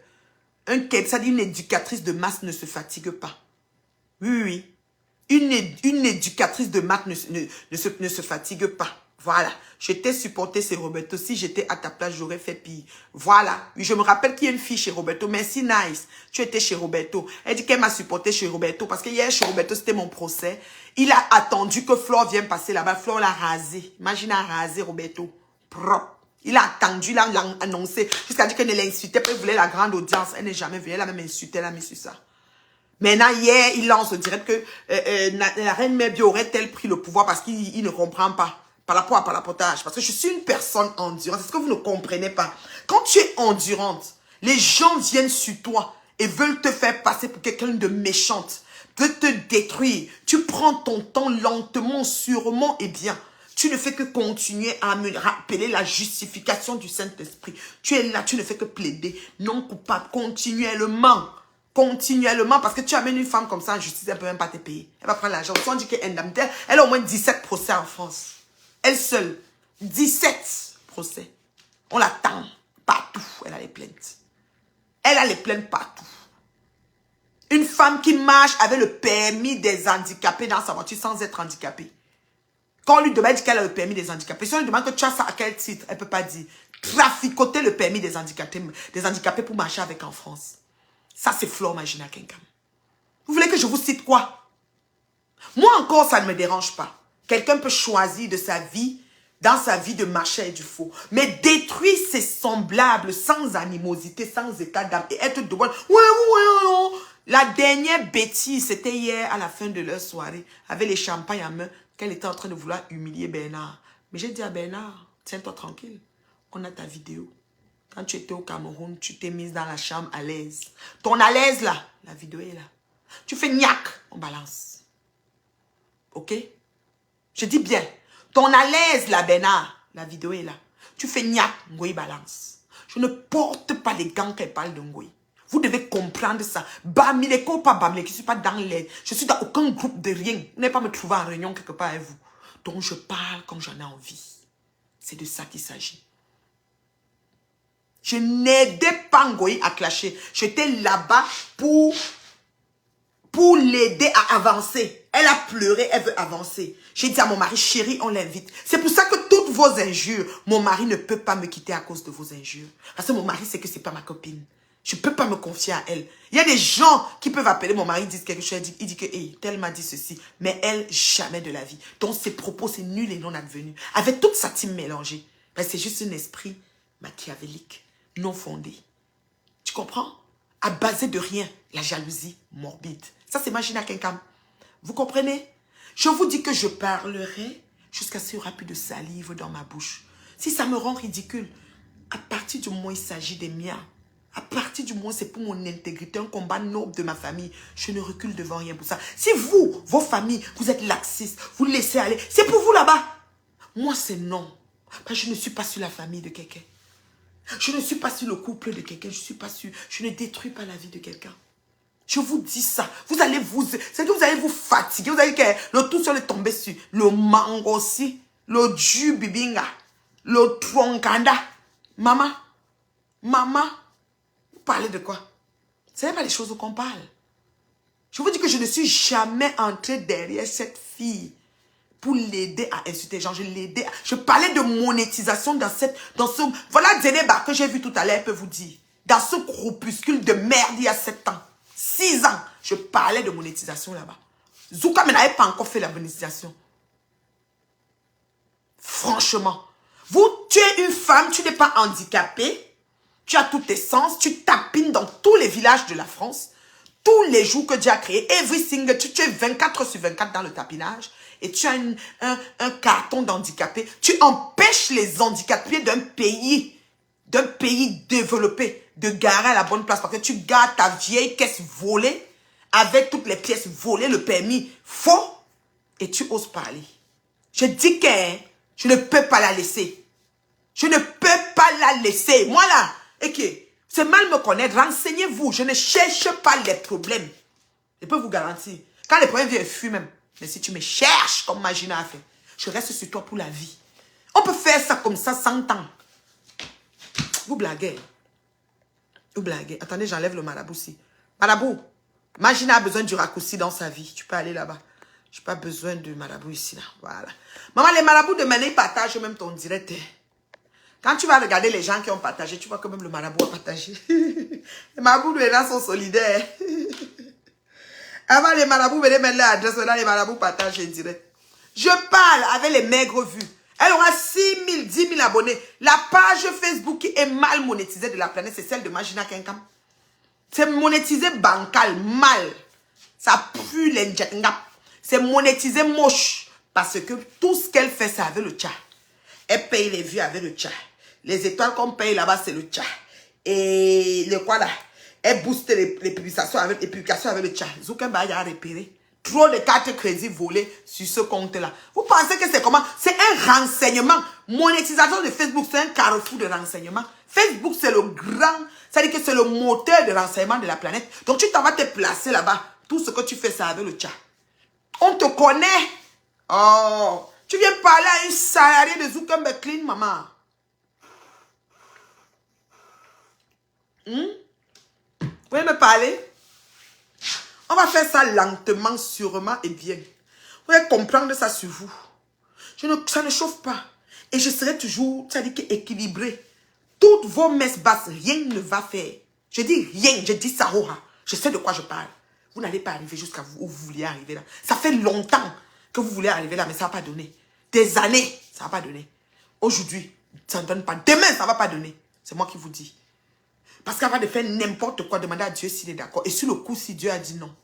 ça dit une éducatrice de masse ne se fatigue pas. Oui, oui, oui. Une éducatrice de maths ne se fatigue pas. Voilà. J'étais supporté chez Roberto. Si j'étais à ta place, j'aurais fait pire. Voilà. Je me rappelle qu'il y a une fille chez Roberto. Merci, nice. Tu étais chez Roberto. Elle dit qu'elle m'a supporté chez Roberto. Parce que hier, chez Roberto, c'était mon procès. Il a attendu que Flore vienne passer là-bas. Flore l'a rasé. Imagine, a rasé Roberto. Propre. Il a attendu, il a annoncé. Jusqu'à dire qu'elle ne l'insultait pas. Elle voulait la grande audience. Elle n'est jamais venue. Elle a même insulté. Elle a mis sur ça. Maintenant, hier, il lance direct que la reine Mère Bio aurait-elle pris le pouvoir parce qu'il ne comprend pas par rapport à palapotage. Parce que je suis une personne endurante. C'est ce que vous ne comprenez pas. Quand tu es endurante, les gens viennent sur toi et veulent te faire passer pour quelqu'un de méchante, veulent te détruire. Tu prends ton temps lentement, sûrement et bien. Tu ne fais que continuer à me rappeler la justification du Saint-Esprit. Tu es là, tu ne fais que plaider non coupable continuellement. Continuellement, parce que tu amènes une femme comme ça en justice, elle ne peut même pas te payer. Elle va prendre l'argent. On dit qu'elle a au moins 17 procès en France. Elle seule. 17 procès. On l'attend partout. Elle a les plaintes. Elle a les plaintes partout. Une femme qui marche avec le permis des handicapés dans sa voiture sans être handicapée. Quand on lui demande qu'elle a le permis des handicapés, si on lui demande que tu as ça à quel titre, elle ne peut pas dire. Traficoter le permis des handicapés pour marcher avec en France. Ça, c'est Flore Magina Kenkam. Vous voulez que je vous cite quoi? Moi encore, ça ne me dérange pas. Quelqu'un peut choisir de sa vie, dans sa vie de marcher et du faux. Mais détruire ses semblables sans animosité, sans état d'âme et être de bonne. Ouais. La dernière bêtise, c'était hier à la fin de leur soirée, avec les champagnes en main, qu'elle était en train de vouloir humilier Bernard. Mais j'ai dit à Bernard, tiens-toi tranquille, on a ta vidéo. Quand tu étais au Cameroun, tu t'es mise dans la chambre à l'aise. Ton à l'aise là, la vidéo est là. Tu fais niaque, on balance. Ok? Je dis bien, ton à l'aise là, Bernard, la vidéo est là. Tu fais niaque, Ngoï balance. Je ne porte pas les gants qu'elle parle de Ngoï. Vous devez comprendre ça. Bamileko, pas Bamileko, je ne suis pas dans les... Je suis dans aucun groupe de rien. Vous n'allez pas me trouver en réunion quelque part avec vous. Donc je parle comme j'en ai envie. C'est de ça qu'il s'agit. Je n'aidais pas Ngoï à clasher. J'étais là-bas pour l'aider à avancer. Elle a pleuré, elle veut avancer. J'ai dit à mon mari, chérie, on l'invite. C'est pour ça que toutes vos injures, mon mari ne peut pas me quitter à cause de vos injures. Parce que mon mari sait que ce n'est pas ma copine. Je ne peux pas me confier à elle. Il y a des gens qui peuvent appeler mon mari, disent quelque chose, il dit que, hey, tel m'a dit ceci. Mais elle, jamais de la vie. Donc ses propos, c'est nul et non advenu. Avec toute sa team mélangée. Ben, c'est juste un esprit machiavélique. Non fondé. Tu comprends? À base de rien. La jalousie morbide. Ça, c'est Magina Kenkam. Vous comprenez? Je vous dis que je parlerai jusqu'à ce qu'il n'y aura plus de salive dans ma bouche. Si ça me rend ridicule, à partir du moment où il s'agit des miens, à partir du moment où c'est pour mon intégrité, un combat noble de ma famille, je ne recule devant rien pour ça. Si vous, vos familles, vous êtes laxistes, vous laissez aller, c'est pour vous là-bas. Moi, c'est non. Parce que je ne suis pas sur la famille de quelqu'un. Je ne suis pas sur le couple de quelqu'un, je ne suis pas sur... Je ne détruis pas la vie de quelqu'un. Je vous dis ça. C'est que vous allez vous fatiguer. Vous allez que le tout seul est tombé sur le mango aussi, le jus bibinga, le troncanda. Maman, vous parlez de quoi? Ce n'est pas les choses qu'on parle. Je vous dis que je ne suis jamais entrée derrière cette fille pour l'aider à insulter les gens. Je parlais de monétisation dans ce... Voilà Djeneba que j'ai vu tout à l'heure, elle peut vous dire. Dans ce groupuscule de merde il y a 7 ans. 6 ans, je parlais de monétisation là-bas. Zouka n'avait pas encore fait la monétisation. Franchement. Tu es une femme, tu n'es pas handicapée. Tu as tous tes sens. Tu tapines dans tous les villages de la France. Tous les jours que Dieu a créé. Tu es 24 sur 24 dans le tapinage. Et tu as un carton d'handicapés. Tu empêches les handicapés d'un pays développé de garer à la bonne place. Parce que tu gardes ta vieille caisse volée avec toutes les pièces volées, le permis faux. Et tu oses parler. Je dis que je ne peux pas la laisser. Je ne peux pas la laisser. Moi là, c'est mal me connaître. Renseignez-vous. Je ne cherche pas les problèmes. Je peux vous garantir. Quand les problèmes viennent, fuient même. Mais si tu me cherches, comme Magina a fait, je reste sur toi pour la vie. On peut faire ça comme ça 100 ans. Vous blaguez. Vous blaguez. Attendez, j'enlève le marabout aussi. Marabout, Magina a besoin du raccourci dans sa vie. Tu peux aller là-bas. Je n'ai pas besoin de marabout ici. Là. Voilà. Maman, les marabouts de maintenant, ils partagent même ton direct. Quand tu vas regarder les gens qui ont partagé, tu vois que même le marabout a partagé. Les marabouts de maintenant sont solidaires. Avant, les marabouts venaient mettre leur adresse. Là, les marabouts partagent direct. Je parle avec les maigres vues. Elle aura 6 000, 10 000 abonnés. La page Facebook qui est mal monétisée de la planète, c'est celle de Magina Kenkam. C'est monétisé bancal, mal. Ça pue l'enjengap. C'est monétisé moche. Parce que tout ce qu'elle fait, c'est avec le chat. Elle paye les vues avec le chat. Les étoiles qu'on paye là-bas, c'est le chat. Et le quoi là? Elle booste les publications avec le chat. Zuckerberg a repéré. Trop de cartes crédit volées sur ce compte-là. Vous pensez que c'est comment? C'est un renseignement. Monétisation de Facebook, c'est un carrefour de renseignement. Facebook, c'est le grand, c'est-à-dire que c'est le moteur de renseignement de la planète. Donc, tu t'en vas te placer là-bas. Tout ce que tu fais, c'est avec le chat. On te connaît. Oh, tu viens parler à une salariée de Zuckerberg Clean, maman. Vous voulez me parler? On va faire ça lentement, sûrement et bien. Vous allez comprendre ça sur vous. Ça ne chauffe pas. Et je serai toujours, c'est-à-dire équilibré. Toutes vos messes basses, rien ne va faire. Je dis rien, je dis ça. Je sais de quoi je parle. Vous n'allez pas arriver jusqu'à où vous vouliez arriver là. Ça fait longtemps que vous voulez arriver là, mais ça ne va pas donner. Des années, ça ne va pas donner. Aujourd'hui, ça ne donne pas. Demain, ça ne va pas donner. C'est moi qui vous dis. Parce qu'avant de faire n'importe quoi, demandez à Dieu s'il est d'accord. Et sur le coup, si Dieu a dit non.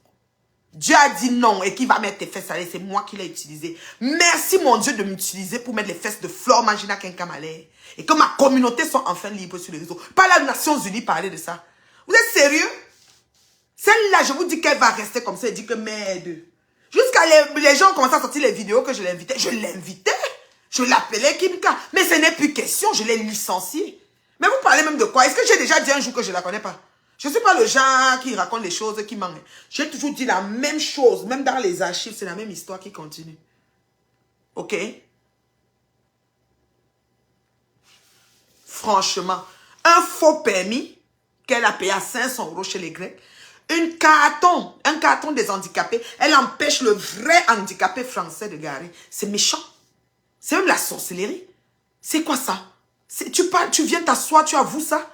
Dieu a dit non et qu'il va mettre tes fesses à l'air, c'est moi qui l'ai utilisé. Merci mon Dieu de m'utiliser pour mettre les fesses de Flore Magina Kenkam à l'air. Et que ma communauté soit enfin libre sur les réseaux. Pas la Nations Unies parler de ça. Vous êtes sérieux? Celle-là, je vous dis qu'elle va rester comme ça et dire que merde. Jusqu'à les gens ont commencé à sortir les vidéos que je l'invitais. Je l'invitais. Je l'appelais Kimka. Mais ce n'est plus question, je l'ai licenciée. Mais vous parlez même de quoi? Est-ce que j'ai déjà dit un jour que je ne la connais pas? Je ne suis pas le genre qui raconte les choses qui manquent. J'ai toujours dit la même chose. Même dans les archives, c'est la même histoire qui continue. Ok? Franchement, un faux permis qu'elle a payé à 500 € chez les Grecs. Un carton des handicapés. Elle empêche le vrai handicapé français de garer. C'est méchant. C'est même la sorcellerie. C'est quoi ça? Tu viens t'asseoir, tu avoues ça?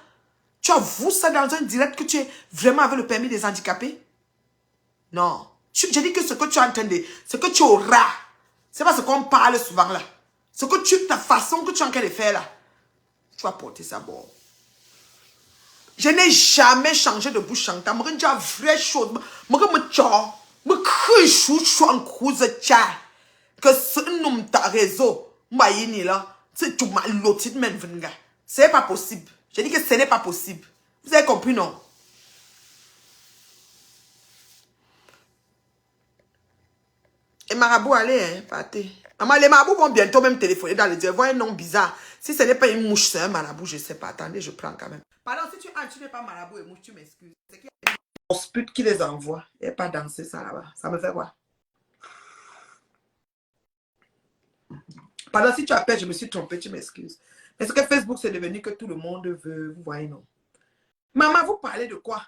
Tu avoues ça dans un direct que tu es vraiment avec le permis des handicapés? Non. J'ai dit que ce que tu entendais, ce que tu auras, c'est pas ce qu'on parle souvent là. Ta façon que tu es en train de faire là, tu vas porter ça bon. Je n'ai jamais changé de bouche chantant. Je me dis vraie chose. Que ce nom ta réseau, c'est pas possible. J'ai dit que ce n'est pas possible. Vous avez compris, non? Et marabout, allez, hein, partez. Maman, les marabouts vont bientôt même téléphoner dans le dire. Voyez un nom bizarre. Si ce n'est pas une mouche, c'est un marabout, je ne sais pas. Attendez, je prends quand même. Pardon, si tu n'es pas marabout et mouche, tu m'excuses. C'est qu'il y a une spute qui les envoie. Et pas danser ça là-bas. Ça me fait quoi? Pardon, si tu appelles, je me suis trompée, tu m'excuses. Est-ce que Facebook, c'est devenu que tout le monde veut? Vous voyez, non? Maman, vous parlez de quoi?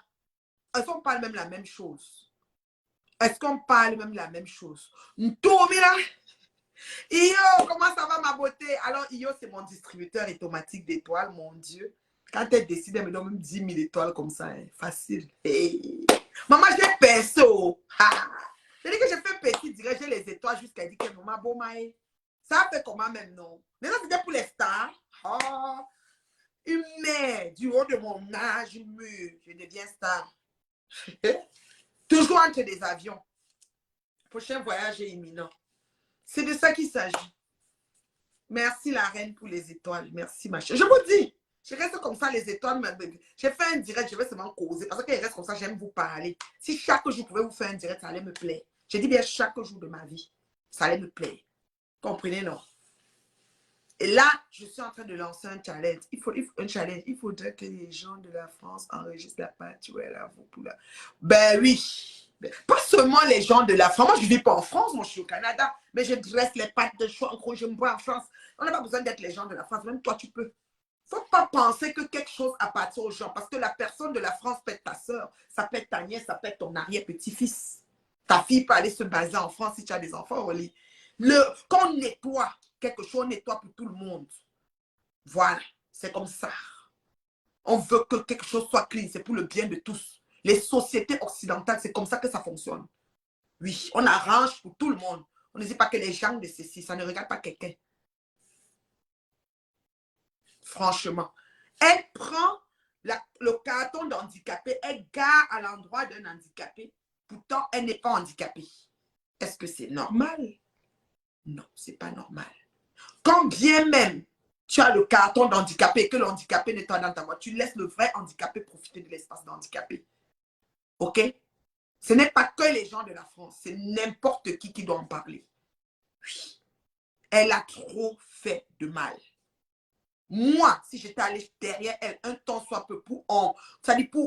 Est-ce qu'on parle même la même chose? Est-ce qu'on parle même la même chose? Ntomira! Iyo, comment ça va ma beauté? Alors, Iyo, c'est mon distributeur automatique d'étoiles, mon Dieu. Quand elle décide, elle me donne même 10 000 étoiles comme ça. Hein. Facile. Hey. Maman, j'ai perso. J'ai dit que j'ai fait petit, j'ai les étoiles jusqu'à dire que maman, bon, maï. Ça fait comment même, non? Maintenant, c'était pour les stars. Oh, une mère du haut de mon âge, je deviens star. Toujours entre des avions. Prochain voyage est imminent. C'est de ça qu'il s'agit. Merci la reine pour les étoiles. Merci ma chère. Je vous dis, je reste comme ça, les étoiles. J'ai fait un direct, je vais seulement causer. Parce qu'il reste comme ça, j'aime vous parler. Si chaque jour, je pouvais vous faire un direct, ça allait me plaire. J'ai dit bien chaque jour de ma vie, ça allait me plaire. Comprenez, non? Et là, je suis en train de lancer un challenge. Un challenge. Il faudrait que les gens de la France enregistrent la pâturelle à vous pour la... Ben oui. Pas seulement les gens de la France. Moi, je ne vis pas en France. Moi, je suis au Canada. Mais je dresse les pattes de choix. En gros, je me vois en France. On n'a pas besoin d'être les gens de la France. Même toi, tu peux. Il ne faut pas penser que quelque chose appartient aux gens. Parce que la personne de la France peut être ta soeur. Ça peut être ta nièce. Ça peut être ton arrière-petit-fils. Ta fille peut aller se baser en France si tu as des enfants au lit. Quand on nettoie quelque chose, on nettoie pour tout le monde. Voilà, c'est comme ça. On veut que quelque chose soit clean, c'est pour le bien de tous. Les sociétés occidentales, c'est comme ça que ça fonctionne. Oui, on arrange pour tout le monde. On ne dit pas que les gens de ceci, ça ne regarde pas quelqu'un. Franchement. Elle prend le carton d'handicapé, elle gare à l'endroit d'un handicapé. Pourtant, elle n'est pas handicapée. Est-ce que c'est normal? Non, c'est pas normal. Quand bien même tu as le carton d'handicapé et que le handicapé n'est pas dans ta voiture, tu laisses le vrai handicapé profiter de l'espace d'handicapé. OK? Ce n'est pas que les gens de la France, c'est n'importe qui doit en parler. Oui. Elle a trop fait de mal. Moi, si j'étais allée derrière elle un temps soit peu pour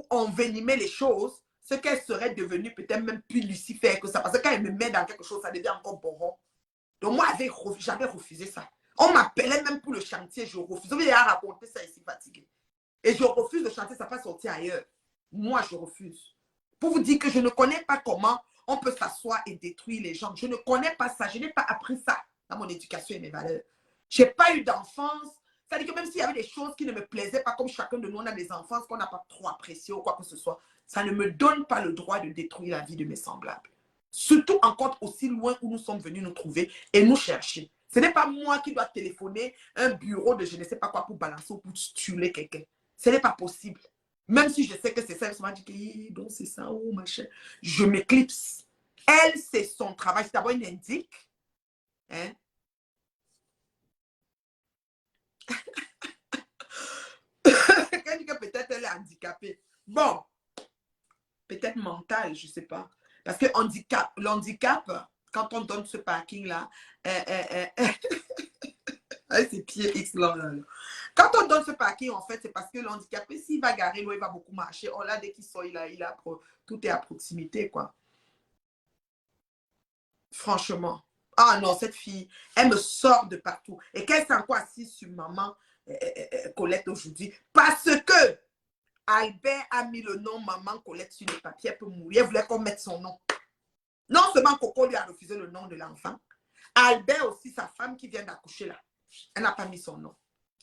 envenimer les choses, ce qu'elle serait devenue peut-être même plus lucifère que ça. Parce que quand elle me met dans quelque chose, ça devient encore boron. Donc moi, j'avais refusé ça. On m'appelait même pour le chantier, je refuse. Je vais raconter ça ici, fatigué. Et je refuse le chantier, ça va sortir ailleurs. Moi, je refuse. Pour vous dire que je ne connais pas comment on peut s'asseoir et détruire les gens. Je ne connais pas ça. Je n'ai pas appris ça dans mon éducation et mes valeurs. Je n'ai pas eu d'enfance. C'est-à-dire que même s'il y avait des choses qui ne me plaisaient pas, comme chacun de nous, on a des enfances qu'on n'a pas trop appréciées ou quoi que ce soit, ça ne me donne pas le droit de détruire la vie de mes semblables. Surtout encore aussi loin où nous sommes venus nous trouver et nous chercher. Ce n'est pas moi qui dois téléphoner un bureau de je ne sais pas quoi pour balancer ou pour tuer quelqu'un. Ce n'est pas possible. Même si je sais que c'est ça, elle m'a dit que donc c'est ça, oh machin. Je m'éclipse. Elle, c'est son travail. C'est d'abord une indique. Hein? Elle dit que peut-être elle est handicapée. Bon, peut-être mentale, je ne sais pas. Parce que l'handicap, quand on donne ce parking-là, c'est pieds X là, là. Quand on donne ce parking, en fait, c'est parce que l'handicapé, s'il va garer, il va beaucoup marcher. On l'a, dès qu'il sort, tout est à proximité, quoi. Franchement. Ah non, cette fille, elle me sort de partout. Et qu'elle s'est encore assise sur maman Colette aujourd'hui. Parce que Albert a mis le nom maman Colette sur le papier pour mourir. Elle voulait qu'on mette son nom. Non seulement Coco lui a refusé le nom de l'enfant, Albert aussi, sa femme qui vient d'accoucher là, elle n'a pas mis son nom.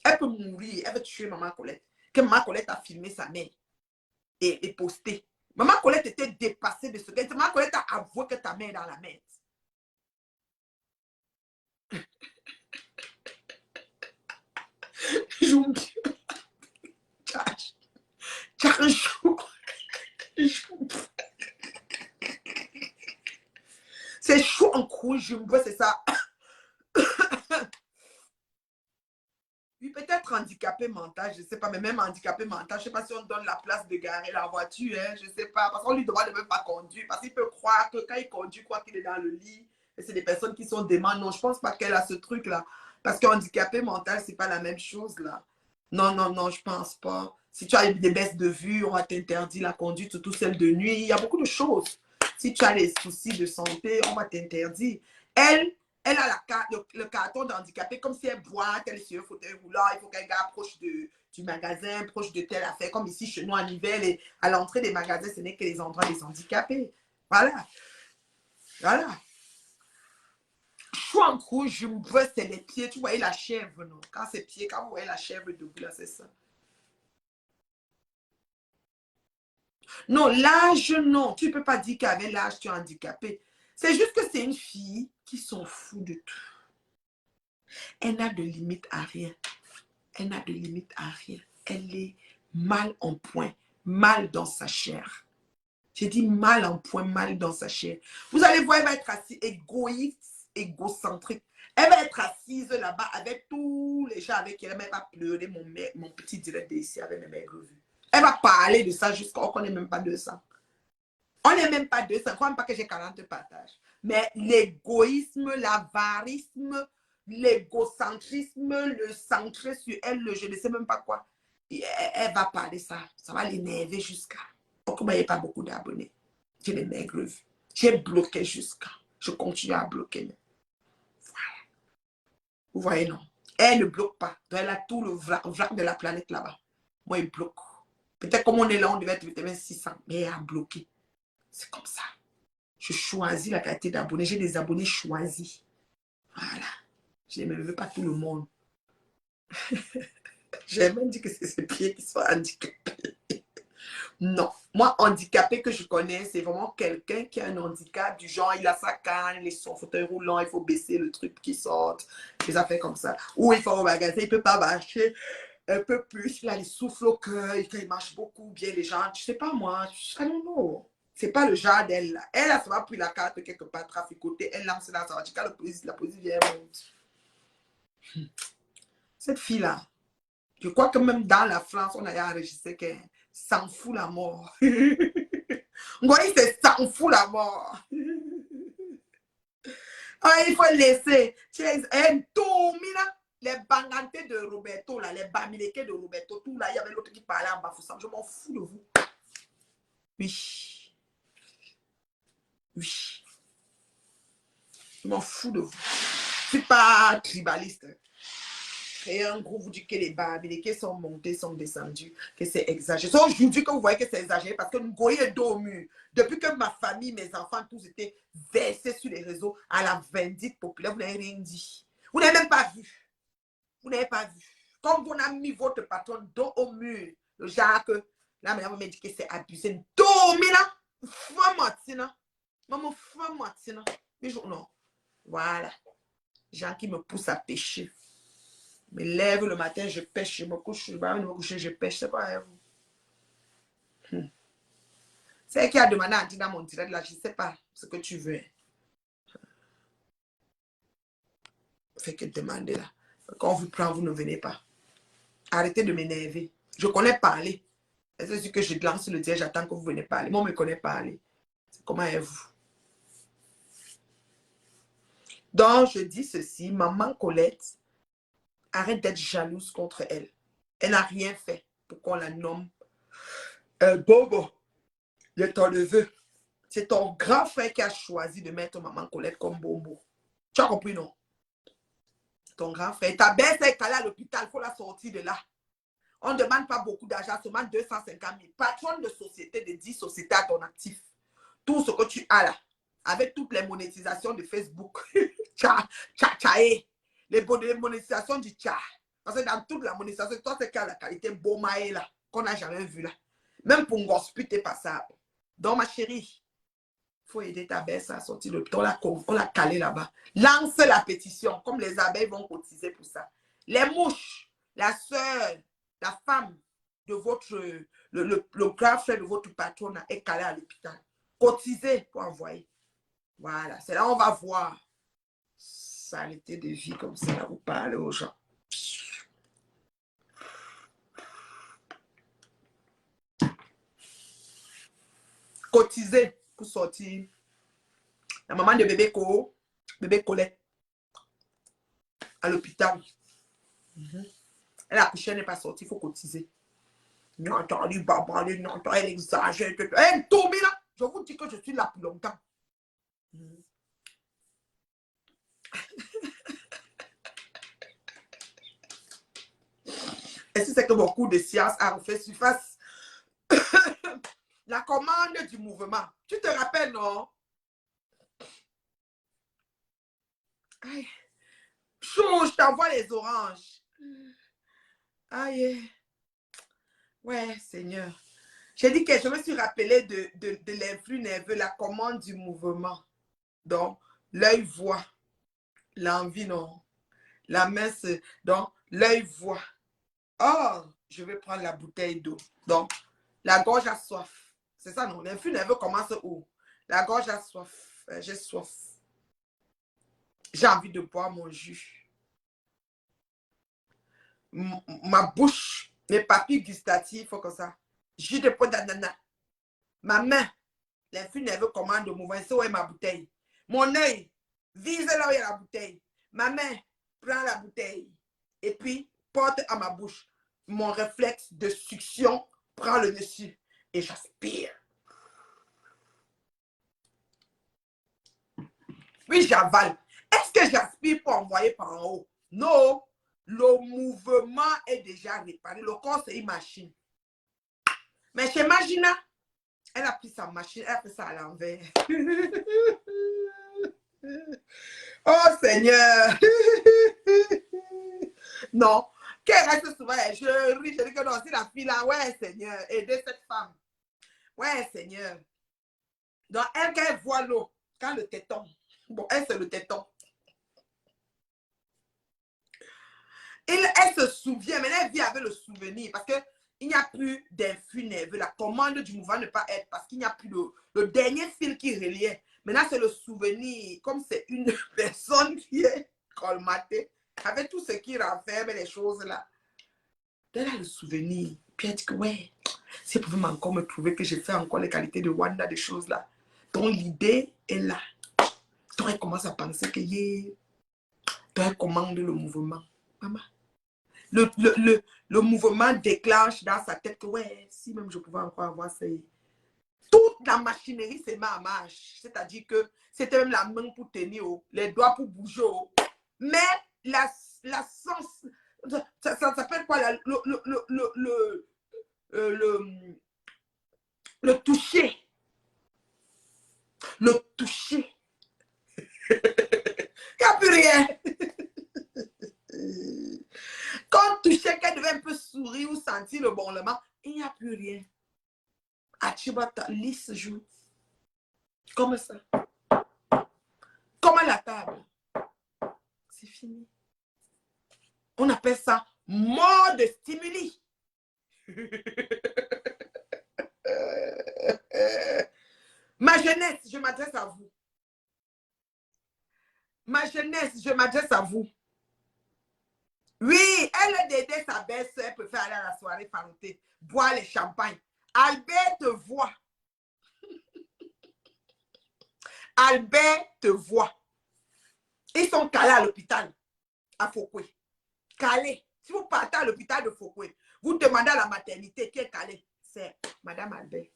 Elle peut mourir, elle veut tuer maman Colette. Que maman Colette a filmé sa mère et posté. Maman Colette était dépassée de ce qu'elle dit. Maman Colette a avoué que ta mère est dans la merde. C'est chaud en cou, je me vois, c'est ça. Oui, peut-être handicapé mental, je ne sais pas, mais même handicapé mental, je ne sais pas si on donne la place de garer la voiture, hein, je ne sais pas, parce qu'on lui demande de ne même pas conduire, parce qu'il peut croire que quand il conduit, quoi qu'il est dans le lit, et c'est des personnes qui sont démentes. Non, je ne pense pas qu'elle a ce truc-là, parce que handicapé mental, ce n'est pas la même chose, là. Non, non, non, je ne pense pas. Si tu as des baisses de vue, on va t'interdire la conduite, surtout celle de nuit, il y a beaucoup de choses. Si tu as des soucis de santé, on va t'interdire. Elle a le carton d'handicapé comme si elle boite, elle est sur un fauteuil roulant, il faut qu'elle garde proche du magasin, proche de telle affaire, comme ici chez nous en hiver, à l'entrée des magasins, ce n'est que les endroits des handicapés. Voilà. Voilà. Chouan rouge, je me vois, c'est les pieds. Tu voyais la chèvre, non? Quand c'est pieds, quand vous voyez la chèvre debout, là, c'est ça. Non, l'âge, non. Tu ne peux pas dire qu'avec l'âge, tu es handicapé. C'est juste que c'est une fille qui s'en fout de tout. Elle n'a de limite à rien. Elle n'a de limite à rien. Elle est mal en point, mal dans sa chair. J'ai dit mal en point, mal dans sa chair. Vous allez voir, elle va être assise, égoïste, égocentrique. Elle va être assise là-bas avec tous les gens avec qui elle va pleurer mon petit direct ici avec mes maigres vues. Elle va parler de ça jusqu'à qu'on n'est même pas 200. On n'est même pas 200. Crois même pas que j'ai 40 partages. Mais l'égoïsme, l'avarisme, l'égocentrisme, le centré sur elle, je ne sais même pas quoi. Elle va parler ça. Ça va l'énerver jusqu'à. Comme il n'y a pas beaucoup d'abonnés. J'ai les maigres vues. J'ai bloqué jusqu'à. Je continue à bloquer. Voilà. Vous voyez, non? Elle ne bloque pas. Donc, elle a tout le vrac de la planète là-bas. Moi, il bloque. Peut-être comme on est là, on devait être 600. Mais elle a bloqué. C'est comme ça. Je choisis la qualité d'abonnés. J'ai des abonnés choisis. Voilà. Je ne veux pas tout le monde. J'ai même dit que c'est ses pieds qui sont handicapés. Non. Moi, handicapé que je connais, c'est vraiment quelqu'un qui a un handicap du genre, il a sa canne, il est sur fauteuil roulant, il faut baisser le truc qui sort, des affaires comme ça. Ou il faut au magasin, il ne peut pas marcher un peu plus, il a les souffles au cœur, il marche beaucoup bien, les gens, je ne sais pas moi, I don't know. C'est pas le genre d'elle là. Elle a souvent pris la carte quelque part, traficoté, elle lance dans sa voiture, quand la police vient, elle monte. Cette fille-là, je crois que même dans la France, on a enregistré qu'elle s'en fout la mort. Ngoï, c'est s'en fout la mort. Ah, il faut laisser. Elle domine les bangantés de Roberto, là, les bamilekés de Roberto, tout là, il y avait l'autre qui parlait en bafoussant. Je m'en fous de vous. Oui. Oui. Je m'en fous de vous. Je ne suis pas tribaliste. Et un groupe vous dit que les bamilekés sont montés, sont descendus, que c'est exagéré. C'est aujourd'hui que vous voyez que c'est exagéré parce que Ngoï est dos au mur. Depuis que ma famille, mes enfants, tous étaient versés sur les réseaux à la vindicte populaire, vous n'avez rien dit. Vous n'avez même pas vu. Vous n'avez pas vu. Comme vous avez mis votre patron dos au mur, le genre que la manière vous me dit que c'est abusé. Domina, femme maman, femme mais non. Voilà. Gens qui me poussent à pécher. Je me lève le matin, je pêche, je me couche, je vais me coucher, je pêche. C'est quoi à vous? C'est elle qui a demandé à dire dans mon direct là, je ne sais pas ce que tu veux. Fait que demander là. Quand on vous prend, vous ne venez pas. Arrêtez de m'énerver. Je connais parler. C'est sûr que je lance le direct, j'attends que vous venez parler. Moi, on me connaît parler. Comment est-vous? Donc, je dis ceci, maman Colette, arrête d'être jalouse contre elle. Elle n'a rien fait pour qu'on la nomme Bobo. Il est ton neveu. C'est ton grand frère qui a choisi de mettre maman Colette comme Bobo. Tu as compris, non? Ton grand frère. Ta belle est allée à l'hôpital, il faut la sortir de là. On ne demande pas beaucoup d'argent, seulement 250 000. Patronne de société de 10 sociétés à ton actif. Tout ce que tu as là, avec toutes les monétisations de Facebook, les monétisations du tcha. Parce que dans toute la monétisation, toi, c'est qu'à la qualité Bomae là, qu'on n'a jamais vu là. Même pour Ngospi, t'es passable. Donc, ma chérie, il faut aider ta belle à sortir le temps. On l'a calé là-bas. Lance la pétition, comme les abeilles vont cotiser pour ça. Les mouches, la soeur, la femme de votre, le grand frère de votre patron est calé à l'hôpital. Cotiser pour envoyer. Voilà, c'est là on va voir. Saleté de vie comme ça, là, vous parlez aux gens. Cotiser pour sortir. La maman de bébé Colette, à l'hôpital. Elle a accouché, elle n'est pas sortie, il faut cotiser. Non, entendu, babaler, non, elle exagère. Elle tombe là. Je vous dis que je suis là pour longtemps. Et si c'est que beaucoup de science a refait surface, la commande du mouvement. Tu te rappelles, non? Aïe. Chou, je t'envoie les oranges. Aïe. Ouais, Seigneur. J'ai dit que je me suis rappelé de l'influx nerveux, la commande du mouvement. Donc, l'œil voit, l'envie non. La main, c'est... Donc, l'œil voit. Oh, je vais prendre la bouteille d'eau. Donc, la gorge a soif. C'est ça, non? L'influx nerveux commence où? La gorge a soif. J'ai soif. J'ai envie de boire mon jus. Ma bouche, mes papilles gustatives, faut comme ça. Jus de peau d'ananas. Ma main, l'influx nerveux commande de mouvement. C'est où est ma bouteille? Mon œil, vise là où il y a la bouteille. Ma main, prend la bouteille. Et puis, porte à ma bouche. Mon réflexe de succion prend le dessus. Et j'aspire. Puis j'avale. Est-ce que j'aspire pour envoyer par en haut? Non. Le mouvement est déjà réparé. Le corps, c'est une machine. Mais chez Magina, elle a pris sa machine, elle a fait ça à l'envers. Oh Seigneur! Non. Qu'elle reste souvent, je ris, je dis que non, c'est la fille là. Ouais, Seigneur, aidez cette femme. Ouais, Seigneur. Donc, elle, quand elle voit l'eau, quand le téton, bon, elle, c'est le téton. Elle se souvient, mais elle vit avec le souvenir parce qu'il n'y a plus d'influx nerveux. La commande du mouvement ne peut pas être parce qu'il n'y a plus le dernier fil qui reliait. Maintenant, c'est le souvenir. Comme c'est une personne qui est colmatée avec tout ce qui renferme les choses là. Elle a le souvenir. Puis elle dit que ouais, si elle pouvait encore me prouver que j'ai fait encore les qualités de Wanda, des choses là. Donc l'idée est là. Donc elle commence à penser que donc elle commande le mouvement. Maman. Le mouvement déclenche dans sa tête que ouais, si même je pouvais encore avoir ces... Toute la machinerie se met en marche. C'est-à-dire que c'était même la main pour tenir, les doigts pour bouger. Mais la sens... Ça s'appelle quoi? Le toucher. Le toucher. Il n'y a plus rien. Quand on touchait, qu'elle devait un peu sourire ou sentir le bonlement, il n'y a plus rien. Achibata, lisse joue. Comme ça. Comme à la table. C'est fini. On appelle ça mort de stimuli. Ma jeunesse, je m'adresse à vous. Ma jeunesse, je m'adresse à vous. Oui, elle a d'aider sa belle-sœur, elle préfère aller à la soirée faroter, boire les champagnes. Albert te voit. Albert te voit. Ils sont calés à l'hôpital, à Foucault. Calés. Si vous partez à l'hôpital de Foucault, vous demandez à la maternité qui est calée. C'est Madame Albert.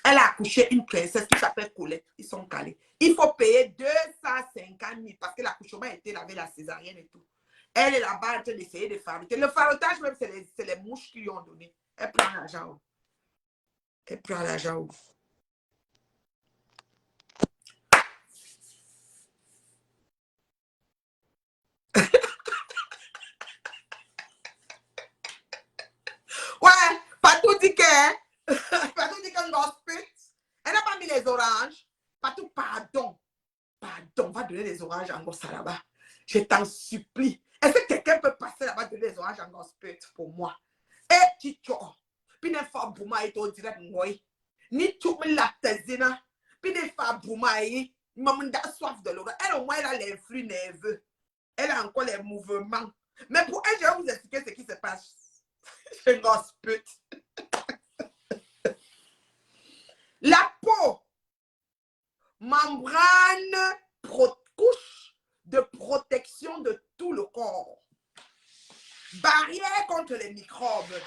Elle a accouché une princesse qui s'appelle Colette. Ils sont calés. Il faut payer 250 000 parce que l'accouchement a été avec la césarienne et tout. Elle est là-bas en train d'essayer de faroter. Le farotage même, c'est les mouches qui lui ont donné. Elle prend l'argent. Elle prend l'argent. Ouais, Patou dit que... Patou dit qu'un gospel. Elle n'a pas mis les oranges. Patou, pardon. Pardon, va donner les oranges en gospel là-bas. Je t'en supplie. Est-ce que quelqu'un peut passer là-bas donner les oranges en gospel pour moi? Et tu puis ne fa bouma et to direct moi. Ni tu me la tazina. Puis ne fa bouma et maman a soif de l'orange. Elle au moins elle a l'influx nerveux. Elle a encore les mouvements. Mais pour elle, je vais vous expliquer ce qui se passe. Je gospel. La peau, membrane, couche de protection de tout le corps. Barrière contre les microbes.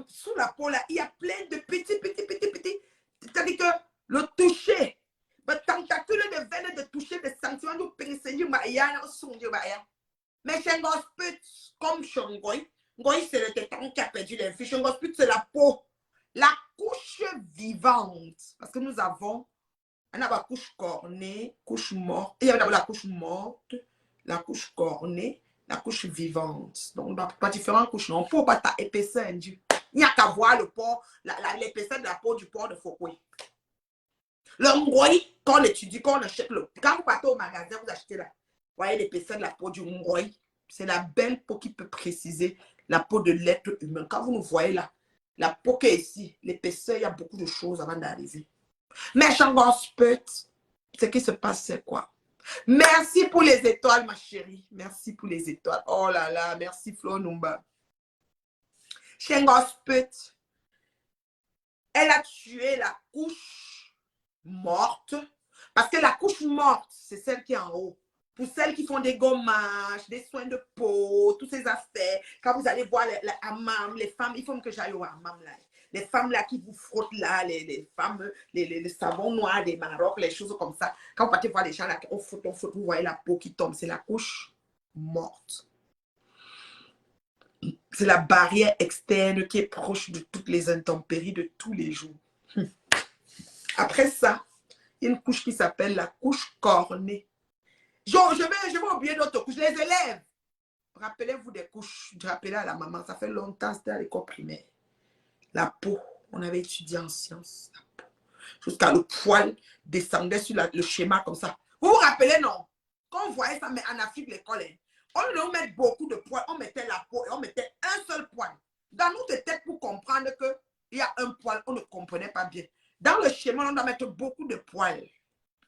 Sous la peau, là, il y a plein de petits. C'est-à-dire que le toucher, le tentacule de veine de toucher, de sentiments, de périssénie, mais chez Ngosput, comme Shongoy, Ngoy, c'est le téton qui a perdu l'influx. Chez Ngosput, c'est la peau. La couche vivante. Parce que nous avons, on a la couche cornée, couche morte. Il y a la couche morte, la couche cornée, la couche vivante. Donc, on n'a pas différentes couches. On ne peut pas épaisseur. Il n'y a qu'à voir le porc, l'épaisseur de la peau du porc de Foucault. Le ngoï, quand on étudie, quand on achète le... Quand vous partez au magasin, vous achetez là. Vous voyez l'épaisseur de la peau du ngoï. C'est la belle peau qui peut préciser la peau de l'être humain. Quand vous nous voyez là, la peau qui est ici, l'épaisseur, il y a beaucoup de choses avant d'arriver. Mais Shangosput, ce qui se passe, c'est quoi? Merci pour les étoiles, ma chérie. Merci pour les étoiles. Oh là là, merci Flo Numba. Shangosput, elle a tué la couche morte. Parce que la couche morte, c'est celle qui est en haut. Pour celles qui font des gommages, des soins de peau, toutes ces affaires. Quand vous allez voir les hammams, les femmes, il faut que j'aille au hammam là. Les femmes là qui vous frottent là, les femmes, les savons noirs des Maroc, les choses comme ça. Quand vous partez voir les gens là, on frotte, vous voyez la peau qui tombe. C'est la couche morte. C'est la barrière externe qui est proche de toutes les intempéries de tous les jours. Après ça, il y a une couche qui s'appelle la couche cornée. Je vais oublier d'autres couches. Les élèves, rappelez-vous des couches. Je rappelais à la maman, ça fait longtemps, c'était à l'école primaire. La peau, on avait étudié en sciences. La peau. Jusqu'à le poil descendait sur le schéma comme ça. Vous vous rappelez, non? Quand on voyait ça, mais en Afrique, l'école, on ne mettait beaucoup de poils, on mettait la peau et on mettait un seul poil. Dans notre tête, pour comprendre qu'il y a un poil, on ne comprenait pas bien. Dans le schéma, on doit mettre beaucoup de poils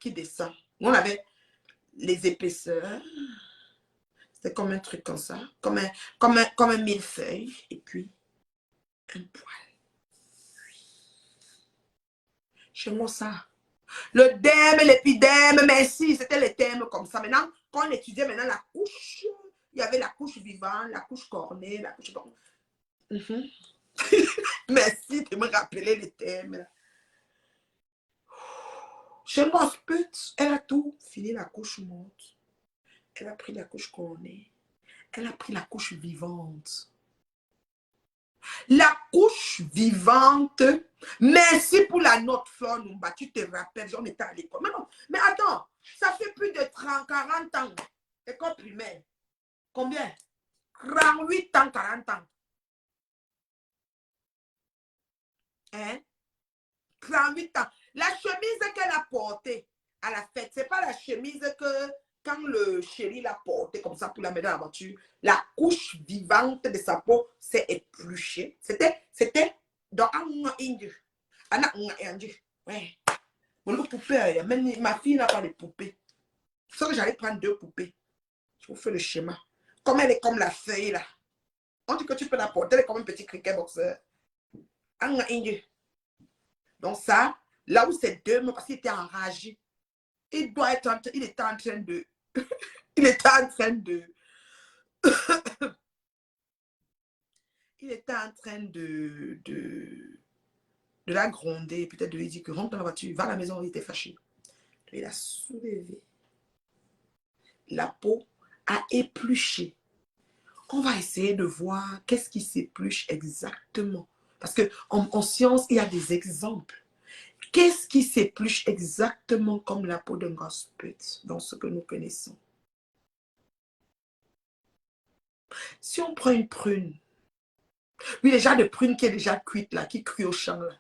qui descendent. On avait les épaisseurs. C'était comme un truc comme ça. Comme un millefeuille. Et puis, un poil. Chez moi, ça. Le dème, l'épidème, merci. C'était les thèmes comme ça. Maintenant, quand on étudiait maintenant la couche, il y avait la couche vivante, la couche cornée, la couche... Merci de me rappeler les thèmes. Chez moi, elle a tout fini la couche morte. Elle a pris la couche cornée. Elle a pris la couche vivante. La couche vivante, merci pour la note, Flore Numba. Tu te rappelles, on était à l'école. Mais non, mais attends, ça fait plus de 30, 40 ans. École primaire. Combien? 38 ans, 40 ans. Hein? 38 ans. La chemise qu'elle a portée à la fête, c'est pas la chemise que quand le chéri l'a portée comme ça pour la mettre dans la voiture, la couche vivante de sa peau s'est épluchée. C'était dans un indien. Ouais. Mon poupée, même ma fille n'a pas de poupée. Sauf que j'allais prendre 2 poupées. Je vous fais le schéma. Comme elle est comme la feuille là. On dit que tu peux la porter, elle est comme un petit cricket boxeur. Un indien. Donc ça, là où c'est 2 mots, parce qu'il était enragé. Il était en train de... il était en train de... il était en train de la gronder, peut-être de lui dire que rentre dans la voiture, va à la maison, il était fâché. Il a soulevé. La peau a épluché. On va essayer de voir qu'est-ce qui s'épluche exactement. Parce qu'en science, il y a des exemples. Qu'est-ce qui s'épluche exactement comme la peau d'un gosput dans ce que nous connaissons? Si on prend une prune, oui, déjà de prune qui est déjà cuite là, qui cuit au champ là,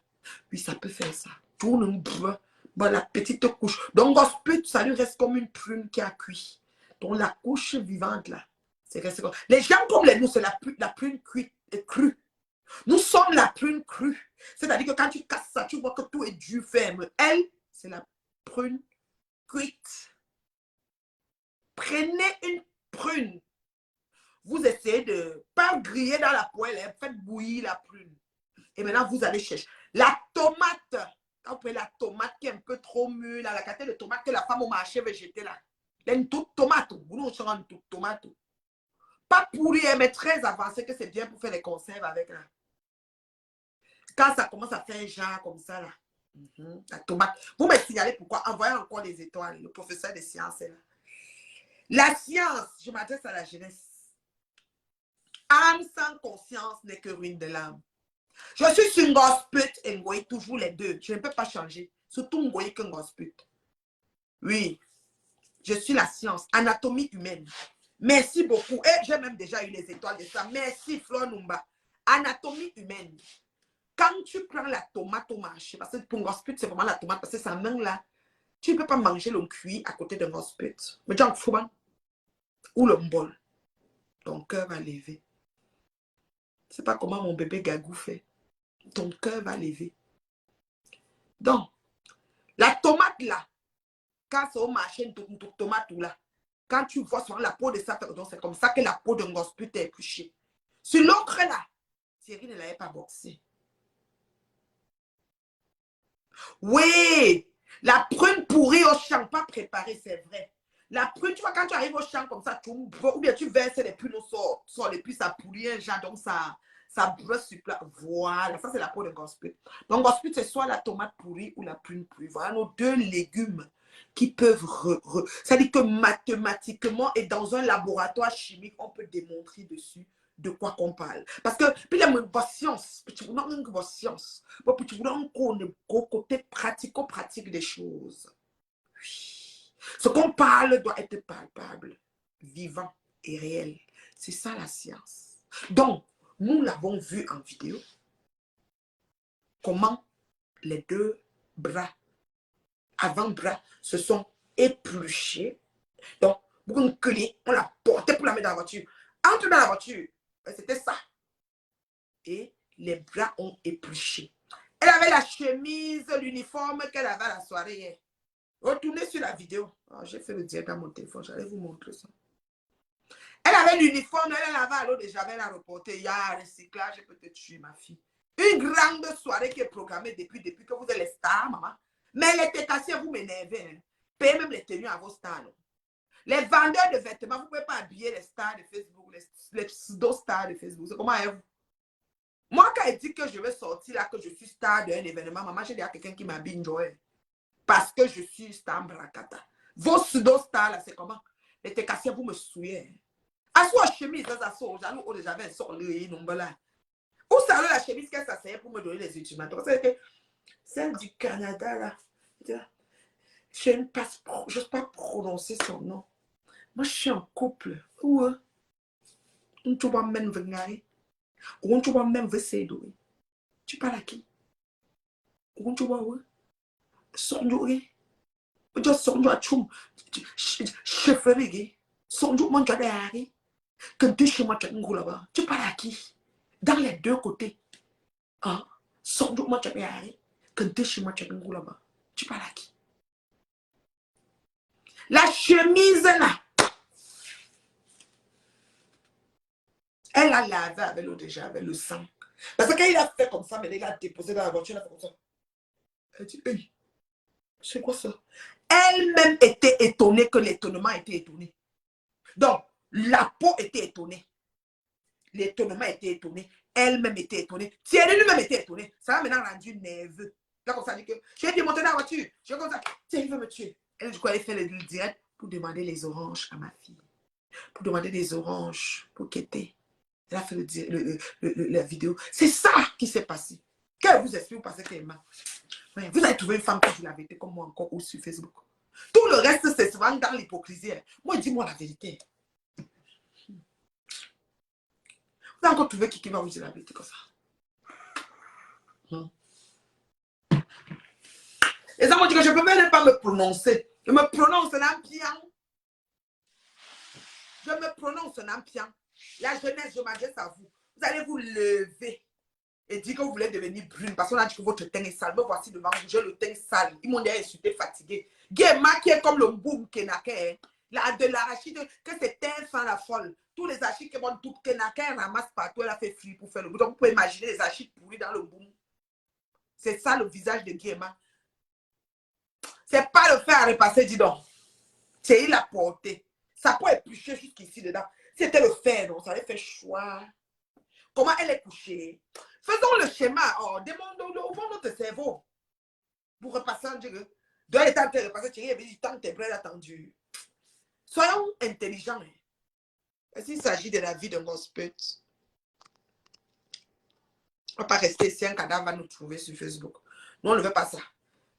oui, ça peut faire ça. Tourne un peu, bon, la petite couche. Donc, gosput, ça lui reste comme une prune qui a cuit. Donc, la couche vivante là, c'est resté comme... Les gens comme les nous, c'est la prune cuite et crue. Nous sommes la prune crue. C'est-à-dire que quand tu casses ça, tu vois que tout est dur, ferme. Elle, c'est la prune cuite. Prenez une prune. Vous essayez de pas griller dans la poêle, hein, faites bouillir la prune. Et maintenant, vous allez chercher. La tomate. Quand vous prenez la tomate qui est un peu trop mûre, la quantité de tomate que la femme au marché veut jeter là. Il y a une toute tomate. Vous nous serez une toute tomate. Pas pourrie, mais très avancée que c'est bien pour faire les conserves avec là. Quand ça commence à faire un genre comme ça là. La tomate. Vous me signalez pourquoi. Envoyez encore des étoiles. Le professeur des sciences est là. La science, je m'adresse à la jeunesse. Âme sans conscience n'est que ruine de l'âme. Je suis sur Ngosput et Ngoï, toujours les deux. Je ne peux pas changer. Surtout Ngoï que Ngosput. Oui, je suis la science, anatomie humaine. Merci beaucoup. Et j'ai même déjà eu les étoiles de ça. Merci Flore Numba. Anatomie humaine. Quand tu prends la tomate au marché, parce que pour gosput, c'est vraiment la tomate, parce que sa main là, tu ne peux pas manger le cuit à côté d'un gosput. Mais tu en fous, ou le bol. Ton cœur va lever. Je ne sais pas comment mon bébé Gagou fait. Ton cœur va lever. Donc, la tomate là, quand c'est au marché, une tomate là, quand tu vois souvent la peau de ça, c'est comme ça que la peau d'un gosput est épluchée. Sur l'autre là, Thierry ne l'avait pas boxé. Oui, la prune pourrie au champ, pas préparée, c'est vrai. La prune, tu vois, quand tu arrives au champ comme ça, ou bien tu verses les prunes au sol, et puis ça pourrit un genre, donc ça brosse sur plat. Voilà, ça c'est la peau de gosput. Donc gosput, c'est soit la tomate pourrie ou la prune pourrie. Voilà nos deux légumes qui peuvent... C'est-à-dire que mathématiquement et dans un laboratoire chimique, on peut démontrer dessus de quoi qu'on parle. Parce que, puis il y a une science, tu vois, une science. Tu vois, on a côté pratico-pratique des choses. Oui. Ce qu'on parle doit être palpable, vivant et réel. C'est ça la science. Donc, nous l'avons vu en vidéo, comment les deux bras, avant-bras, se sont épluchés. Donc, pour une clé, on l'a porté pour la mettre dans la voiture. Entre dans la voiture, c'était ça. Et les bras ont épluché. Elle avait la chemise, l'uniforme qu'elle avait à la soirée hier. Retournez sur la vidéo. Oh, j'ai fait le direct dans mon téléphone, j'allais vous montrer ça. Elle avait l'uniforme, elle avait à l'eau de Javel à reporter. Il y a un recyclage, je peux te tuer, ma fille. Une grande soirée qui est programmée depuis que vous êtes les stars, maman. Mais les tétassiers, vous m'énervez. Hein. Payez même les tenues à vos stars. Non? Les vendeurs de vêtements, vous ne pouvez pas habiller les stars de Facebook, les pseudo-stars de Facebook. C'est comment est-vous? Moi, quand elle dit que je vais sortir là, que je suis star d'un événement, maman, j'ai dit à quelqu'un qui m'habille Joël. Parce que je suis star Brakata. Vos pseudo-stars là, c'est comment? Les tétassiers, vous me souillez. À soi chemise, ça sort, j'allais j'avais un sort le nombre là. Où ça la chemise qu'elle s'asseyait pour me donner les ultimatums? C'est celle du Canada là. Je ne sais pas prononcer son nom. Moi, je suis en couple. Où on ne va même venir. Où on ne va même venir. Tu parles à qui? Où on va où? Sonjo. Je sonjo à Tchoum. Chefferie. Sonjo, mon jadari. Que deux chez moi, tu là-bas. Tu parles à qui? Dans les deux côtés. Hein? Sonjo, mon jadari. Que deux chez moi, tu là-bas. Tu parles à qui? La chemise là. Elle a lavé avec l'eau déjà, avec le sang. Parce que quand il a fait comme ça, mais il a déposé dans la voiture, il a fait comme ça. Elle dit, hey, c'est quoi ça? Elle-même était étonnée que l'étonnement était étonné. Donc, la peau était étonnée. L'étonnement était étonné. Elle-même était étonnée. Thierry lui-même était étonné. Ça m'a maintenant rendu nerveux. Là, comme ça, dit que j'ai dit monter dans la voiture. Je comme ça, Thierry veut me tuer. Elle, du coup, elle fait le direct pour demander les oranges à ma fille. Pour demander des oranges pour Kété. Elle a fait la vidéo. C'est ça qui s'est passé. Qu'elle vous explique, vous pensez qu'elle est mal. Ouais, vous avez trouvé une femme qui vous la vérité comme moi encore ou sur Facebook. Tout le reste, c'est souvent dans l'hypocrisie. Moi, dis-moi la vérité. Vous avez encore trouvé qui va vous dire la vérité comme ça. Les gens m'ont dit que je ne peux même pas me prononcer. Je me prononce en ampian. Je me prononce en ampian. La jeunesse, je m'adresse à vous. Vous allez vous lever et dire que vous voulez devenir brune parce qu'on a dit que votre teint est sale. Me voici devant vous, j'ai le teint sale. Ils m'ont dit insulté, fatigué. Gué maquillé comme le boum kenake. De l'arachide, que c'est un fan la folle. Tous les arachides que bon, tout kenake ramasse partout, elle a fait free pour faire le boum. Donc vous pouvez imaginer les arachides pourris dans le boum. C'est ça le visage de Guéma. C'est pas le fer à repasser, dis donc. C'est il a porté. Ça peut éplucher jusqu'ici dedans. C'était le fer, donc ça avait fait choix. Comment elle est couchée? Faisons le schéma. Oh, demandons notre cerveau. Pour repasser en Dieu. De l'état de repasser, tu avais du temps, tes bras attendu. Soyons intelligents. S'il s'agit de la vie d'un gospel, on ne va pas rester si un cadavre va nous trouver sur Facebook. Nous, on ne veut pas ça.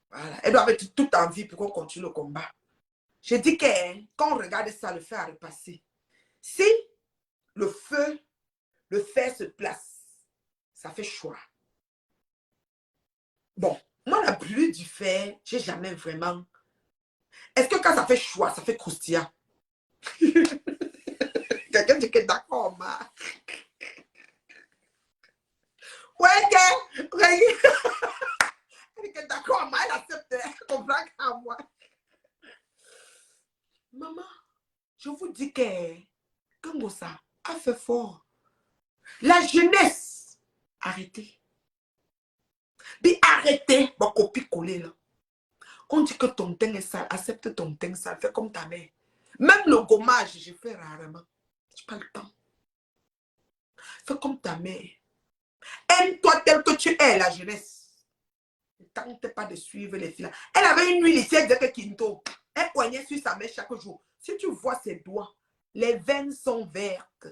Voilà. Elle doit avoir toute envie pour qu'on continue le combat. Je dis que quand on regarde ça, le fer à repasser. Si le fer se place, ça fait choix. Bon, moi, la pluie du fer, j'ai jamais vraiment... Est-ce que quand ça fait choix, ça fait croustillant? Quelqu'un dit que d'accord, ma. Ouais, que... Elle dit que d'accord, ma, elle accepte. Elle comprend qu'à moi. Maman, je vous dis que Congo ça a fait fort. La jeunesse, arrêtez. Puis arrêtez, mon copie collée là. On dit que ton teint est sale, accepte ton teint sale, fais comme ta mère. Même le gommage, je fais rarement. Je n'ai pas le temps. Fais comme ta mère. Aime-toi tel que tu es, la jeunesse. Ne tente pas de suivre les filles. Elle avait une huile ici, elle disait que Kinto. Elle poignait sur sa main chaque jour. Si tu vois ses doigts, les veines sont vertes.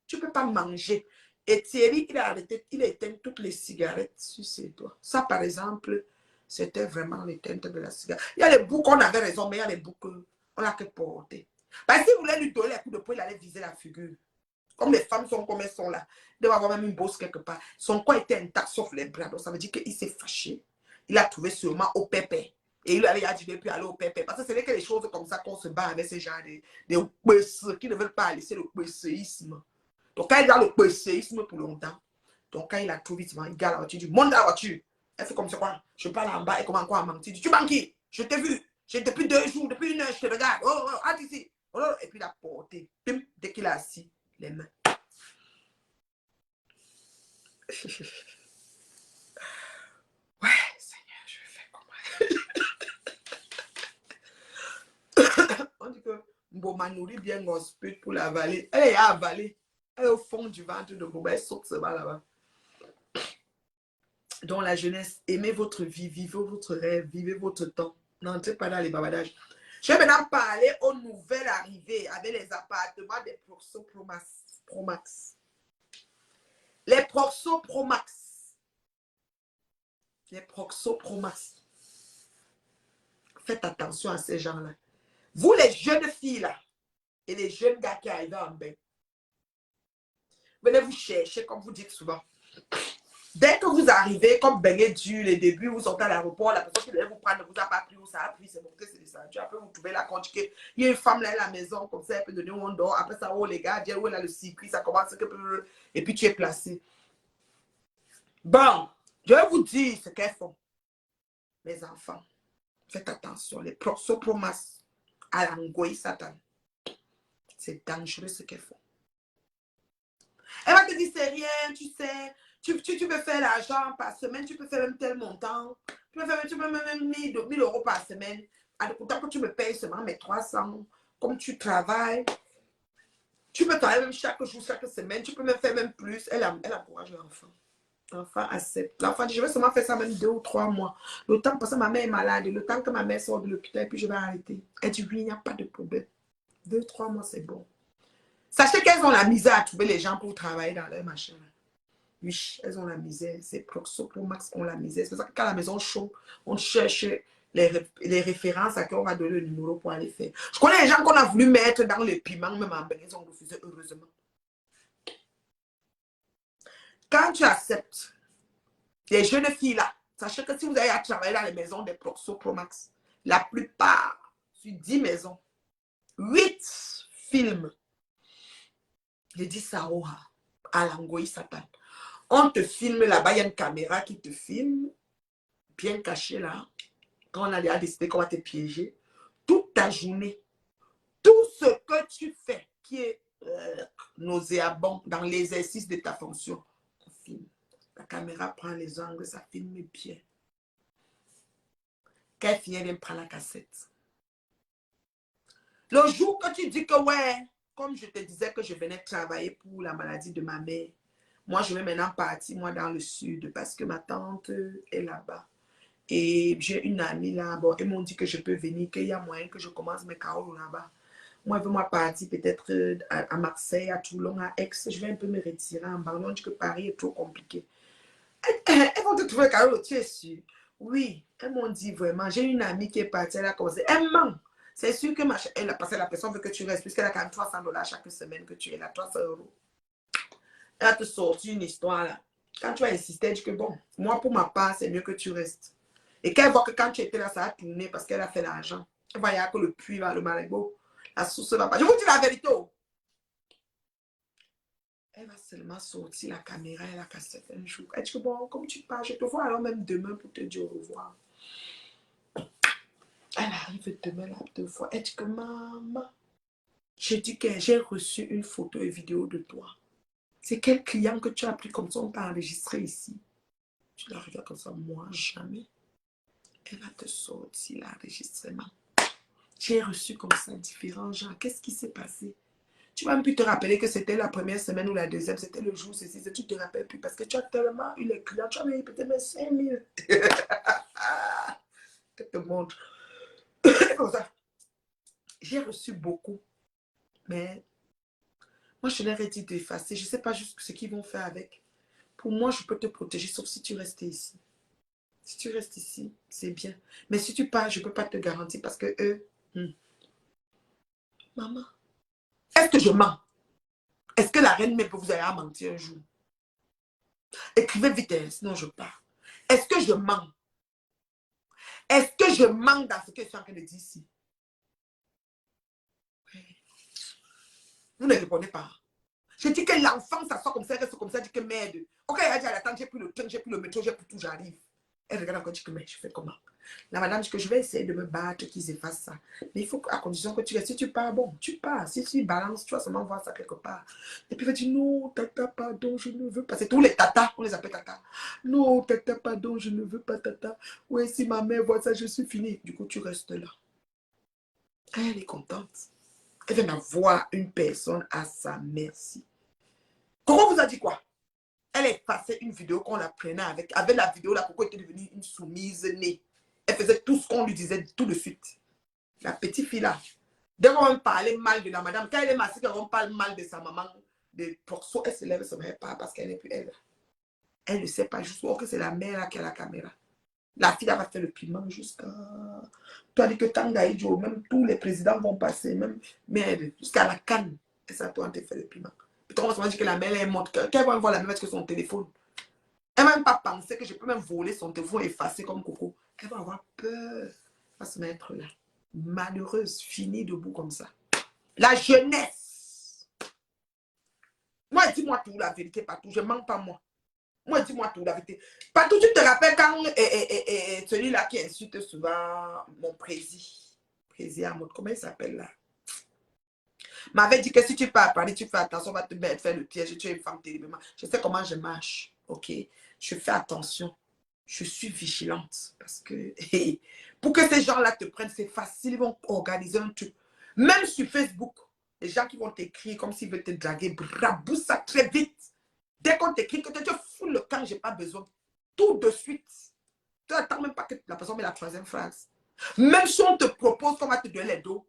Tu ne peux pas manger. Et Thierry, il a arrêté, il a éteint toutes les cigarettes sur ses doigts. Ça, par exemple, c'était vraiment l'éteinte de la cigarette. Il y a les boucs, on avait raison, mais il y a les boucs, on l'a que porté. Parce que si vous voulez lui donner les coups de poing, il allait viser la figure. Comme les femmes sont comme elles sont là, il doit avoir même une bosse quelque part. Son corps était intact sauf les bras. Donc ça veut dire qu'il s'est fâché. Il a trouvé sûrement au pépé. Et il lui a dit de ne plus aller au pépé. Parce que ce n'est que les choses comme ça qu'on se bat avec ces gens de pèseux qui ne veulent pas laisser le pèséisme. Donc quand il a le pèséisme pour longtemps, donc quand il a tout vite, il garde la voiture, il dit, monte dans la voiture. Elle fait comme ça quoi. Je parle en bas et comment quoi à mentir. Tu manques qui? Je t'ai vu. Depuis 2 jours, depuis 1 heure, je te regarde. Oh, oh, hâte ici. Oh, et puis il a porté. Dès qu'il a assis, les mains. Ouais, Seigneur, je vais faire comment? On dit que Mboma nourrit bien Gospel pour l'avaler. Elle est avalée. Elle est au fond du ventre de Mboma. Elle saute ce bas là-bas. Donc la jeunesse, aimez votre vie, vivez votre rêve, vivez votre temps. N'entrez pas dans les babadages. Je vais maintenant parler aux nouvelles arrivées avec les appartements des Proxo Pro Max. Les Proxo Pro Max. Les Proxo Pro Max. Faites attention à ces gens-là. Vous, les jeunes filles là, et les jeunes gars qui arrivent en bain, venez vous chercher, comme vous dites souvent. Dès que vous arrivez, comme baigné dur, les débuts, vous sortez à l'aéroport, la personne qui devait vous prendre ne vous a pas pris où ça a pris, c'est bon que c'est descendu. Après, vous trouvez la compte qu'il y a une femme là à la maison, comme ça, elle peut donner où on dort. Après ça, oh les gars, où elle a le circuit, ça commence, et puis tu es placé. Bon, je vais vous dire ce qu'elles font. Mes enfants, faites attention, les promas à l'angoï Satan. C'est dangereux ce qu'elles font. Elle va te dire, c'est rien, tu sais, tu peux faire l'argent par semaine, tu peux faire même tel montant, tu peux même 1000 € par semaine. Pourtant, que tu me payes seulement mes 300, comme tu travailles, tu peux travailler même chaque jour, chaque semaine, tu peux même faire même plus. Elle encourage l'enfant. L'enfant accepte. L'enfant dit, je vais seulement faire ça même 2 ou 3 mois. Le temps que ma mère est malade, le temps que ma mère sort de l'hôpital, puis je vais arrêter. Elle dit, oui, il n'y a pas de problème. 2, 3 mois, c'est bon. Sachez qu'elles ont la misère à trouver les gens pour travailler dans leur machin. Oui, elles ont la misère. C'est Proxo Pro Max qui ont la misère. C'est pour ça que quand la maison chaud, on cherche les références à qui on va donner le numéro pour aller faire. Je connais les gens qu'on a voulu mettre dans le piment, même en bain, ils ont refusé, heureusement. Quand tu acceptes les jeunes filles là, sachez que si vous allez à travailler dans les maisons des Proxo Pro Max, la plupart, sur 10 maisons, 8 films, je dis ça, à l'angoï Satan. On te filme là-bas, il y a une caméra qui te filme, bien cachée là. Quand on a décidé qu'on va te piéger, toute ta journée, tout ce que tu fais qui est nauséabond dans l'exercice de ta fonction, on filme. La caméra prend les angles, ça filme bien. Quand elle vient prendre la cassette. Le jour que tu dis que ouais, comme je te disais que je venais travailler pour la maladie de ma mère, moi je vais maintenant partir moi dans le sud parce que ma tante est là-bas. Et j'ai une amie là, bon, ils m'ont dit que je peux venir, qu'il y a moyen que je commence mes carreaux là-bas. Moi, je veux moi partir peut-être à Marseille, à Toulon, à Aix. Je vais un peu me retirer en bas. On dit que Paris est trop compliqué. Elles vont te trouver carreau, tu es sûr? Oui, elles m'ont dit vraiment. J'ai une amie qui est partie, elle a commencé. Elle ment. C'est sûr que parce que la personne veut que tu restes, puisqu'elle a quand même 300 $ chaque semaine que tu es là, 300 €. Elle a te sorti une histoire là. Quand tu as insisté, elle dit que bon, moi pour ma part, c'est mieux que tu restes. Et qu'elle voit que quand tu étais là, ça a tourné parce qu'elle a fait l'argent. Elle voit que le puits va, le marigot, la source va pas. Je vous dis la vérité. Oh. Elle va seulement sortir la caméra, elle a cassé un jour. Elle dit que bon, comme tu pars, je te vois alors même demain pour te dire au revoir. Elle arrive demain là, 2 fois. Elle dit que maman, je dis que j'ai reçu une photo et vidéo de toi. C'est quel client que tu as pris comme ça, on t'a enregistré ici. Tu la regardes comme ça, moi, jamais. Elle va te sortir l'enregistrement. J'ai reçu comme ça différents gens. Qu'est-ce qui s'est passé? Tu vas même plus te rappeler que c'était la première semaine ou la deuxième, c'était le jour, ceci, tu te rappelles plus parce que tu as tellement eu les clients, tu as même peut-être même 5 000. Je te montre. Comme ça. J'ai reçu beaucoup, mais moi je leur ai dit d'effacer. Je ne sais pas juste ce qu'ils vont faire avec. Pour moi, je peux te protéger, sauf si tu restes ici. Si tu restes ici, c'est bien. Mais si tu pars, je ne peux pas te garantir parce que eux... Maman, est-ce que je mens? Est-ce que la reine mère peut vous aller à mentir un jour? Écrivez vite, sinon je pars. Est-ce que je mens? Est-ce que je mens dans ce que je suis en train de dire ici? Vous ne répondez pas. Je dis que l'enfant, ça sort comme ça, reste comme ça, dit que merde. Ok, elle a dit à la tante, j'ai pris le train, j'ai pris le métro, j'ai pris tout, j'arrive. Elle regarde encore, dit que mais je fais comment? La madame dit que je vais essayer de me battre, qu'ils effacent ça. Mais il faut à condition que tu restes. Si tu pars, bon, tu pars. Si tu balances, tu vas seulement voir ça quelque part. Et puis il va dire non, tata, pardon, je ne veux pas. C'est tous les tatas, on les appelle tata. Non, tata, pardon, je ne veux pas, tata. Oui, si ma mère voit ça, je suis fini. Du coup, tu restes là. Elle est contente. Elle vient d'avoir une personne à sa merci. Coco vous a dit quoi? Elle a passé une vidéo qu'on la prenait avec. Avec la vidéo, la Coco était devenue une soumise née. Elle faisait tout ce qu'on lui disait tout de suite. La petite fille là. Dès qu'on parlait mal de la madame, quand elle est massée, quand on parle mal de sa maman, de Porso, elle se lève, elle se met pas parce qu'elle n'est plus elle. Elle ne sait pas juste que c'est la mère là qui a la caméra. La fille là va faire le piment jusqu'à... Tu as dit que Tangaïdjo, même tous les présidents vont passer, même merde, jusqu'à la canne. Et ça, toi, on te fait le piment. Puis on va se dire que la mère, elle montre qu'elle va voir la même avec son téléphone. Elle ne va même pas penser que je peux même voler son téléphone effacé comme Coco. Elle va avoir peur. Elle va se mettre là. Malheureuse, finie debout comme ça. La jeunesse. Moi, dis-moi tout, la vérité, pas tout. Je ne mens pas, moi. Moi, dis-moi tout, la vérité. Pas tout, tu te rappelles quand celui-là qui insulte souvent mon président, comment il s'appelle là? M'avait dit que si tu pars à Paris, tu fais attention, on va te faire le piège, tu es une femme terriblement. Je sais comment je marche, ok? Je fais attention. Je suis vigilante. Parce que pour que ces gens-là te prennent, c'est facile, ils vont organiser un truc. Même sur Facebook, les gens qui vont t'écrire comme s'ils veulent te draguer, brabou ça très vite. Dès qu'on t'écrit, que tu te fous le camp, j'ai pas besoin. Tout de suite. Tu n'attends même pas que la personne met la troisième phrase. Même si on te propose qu'on va te donner les dos,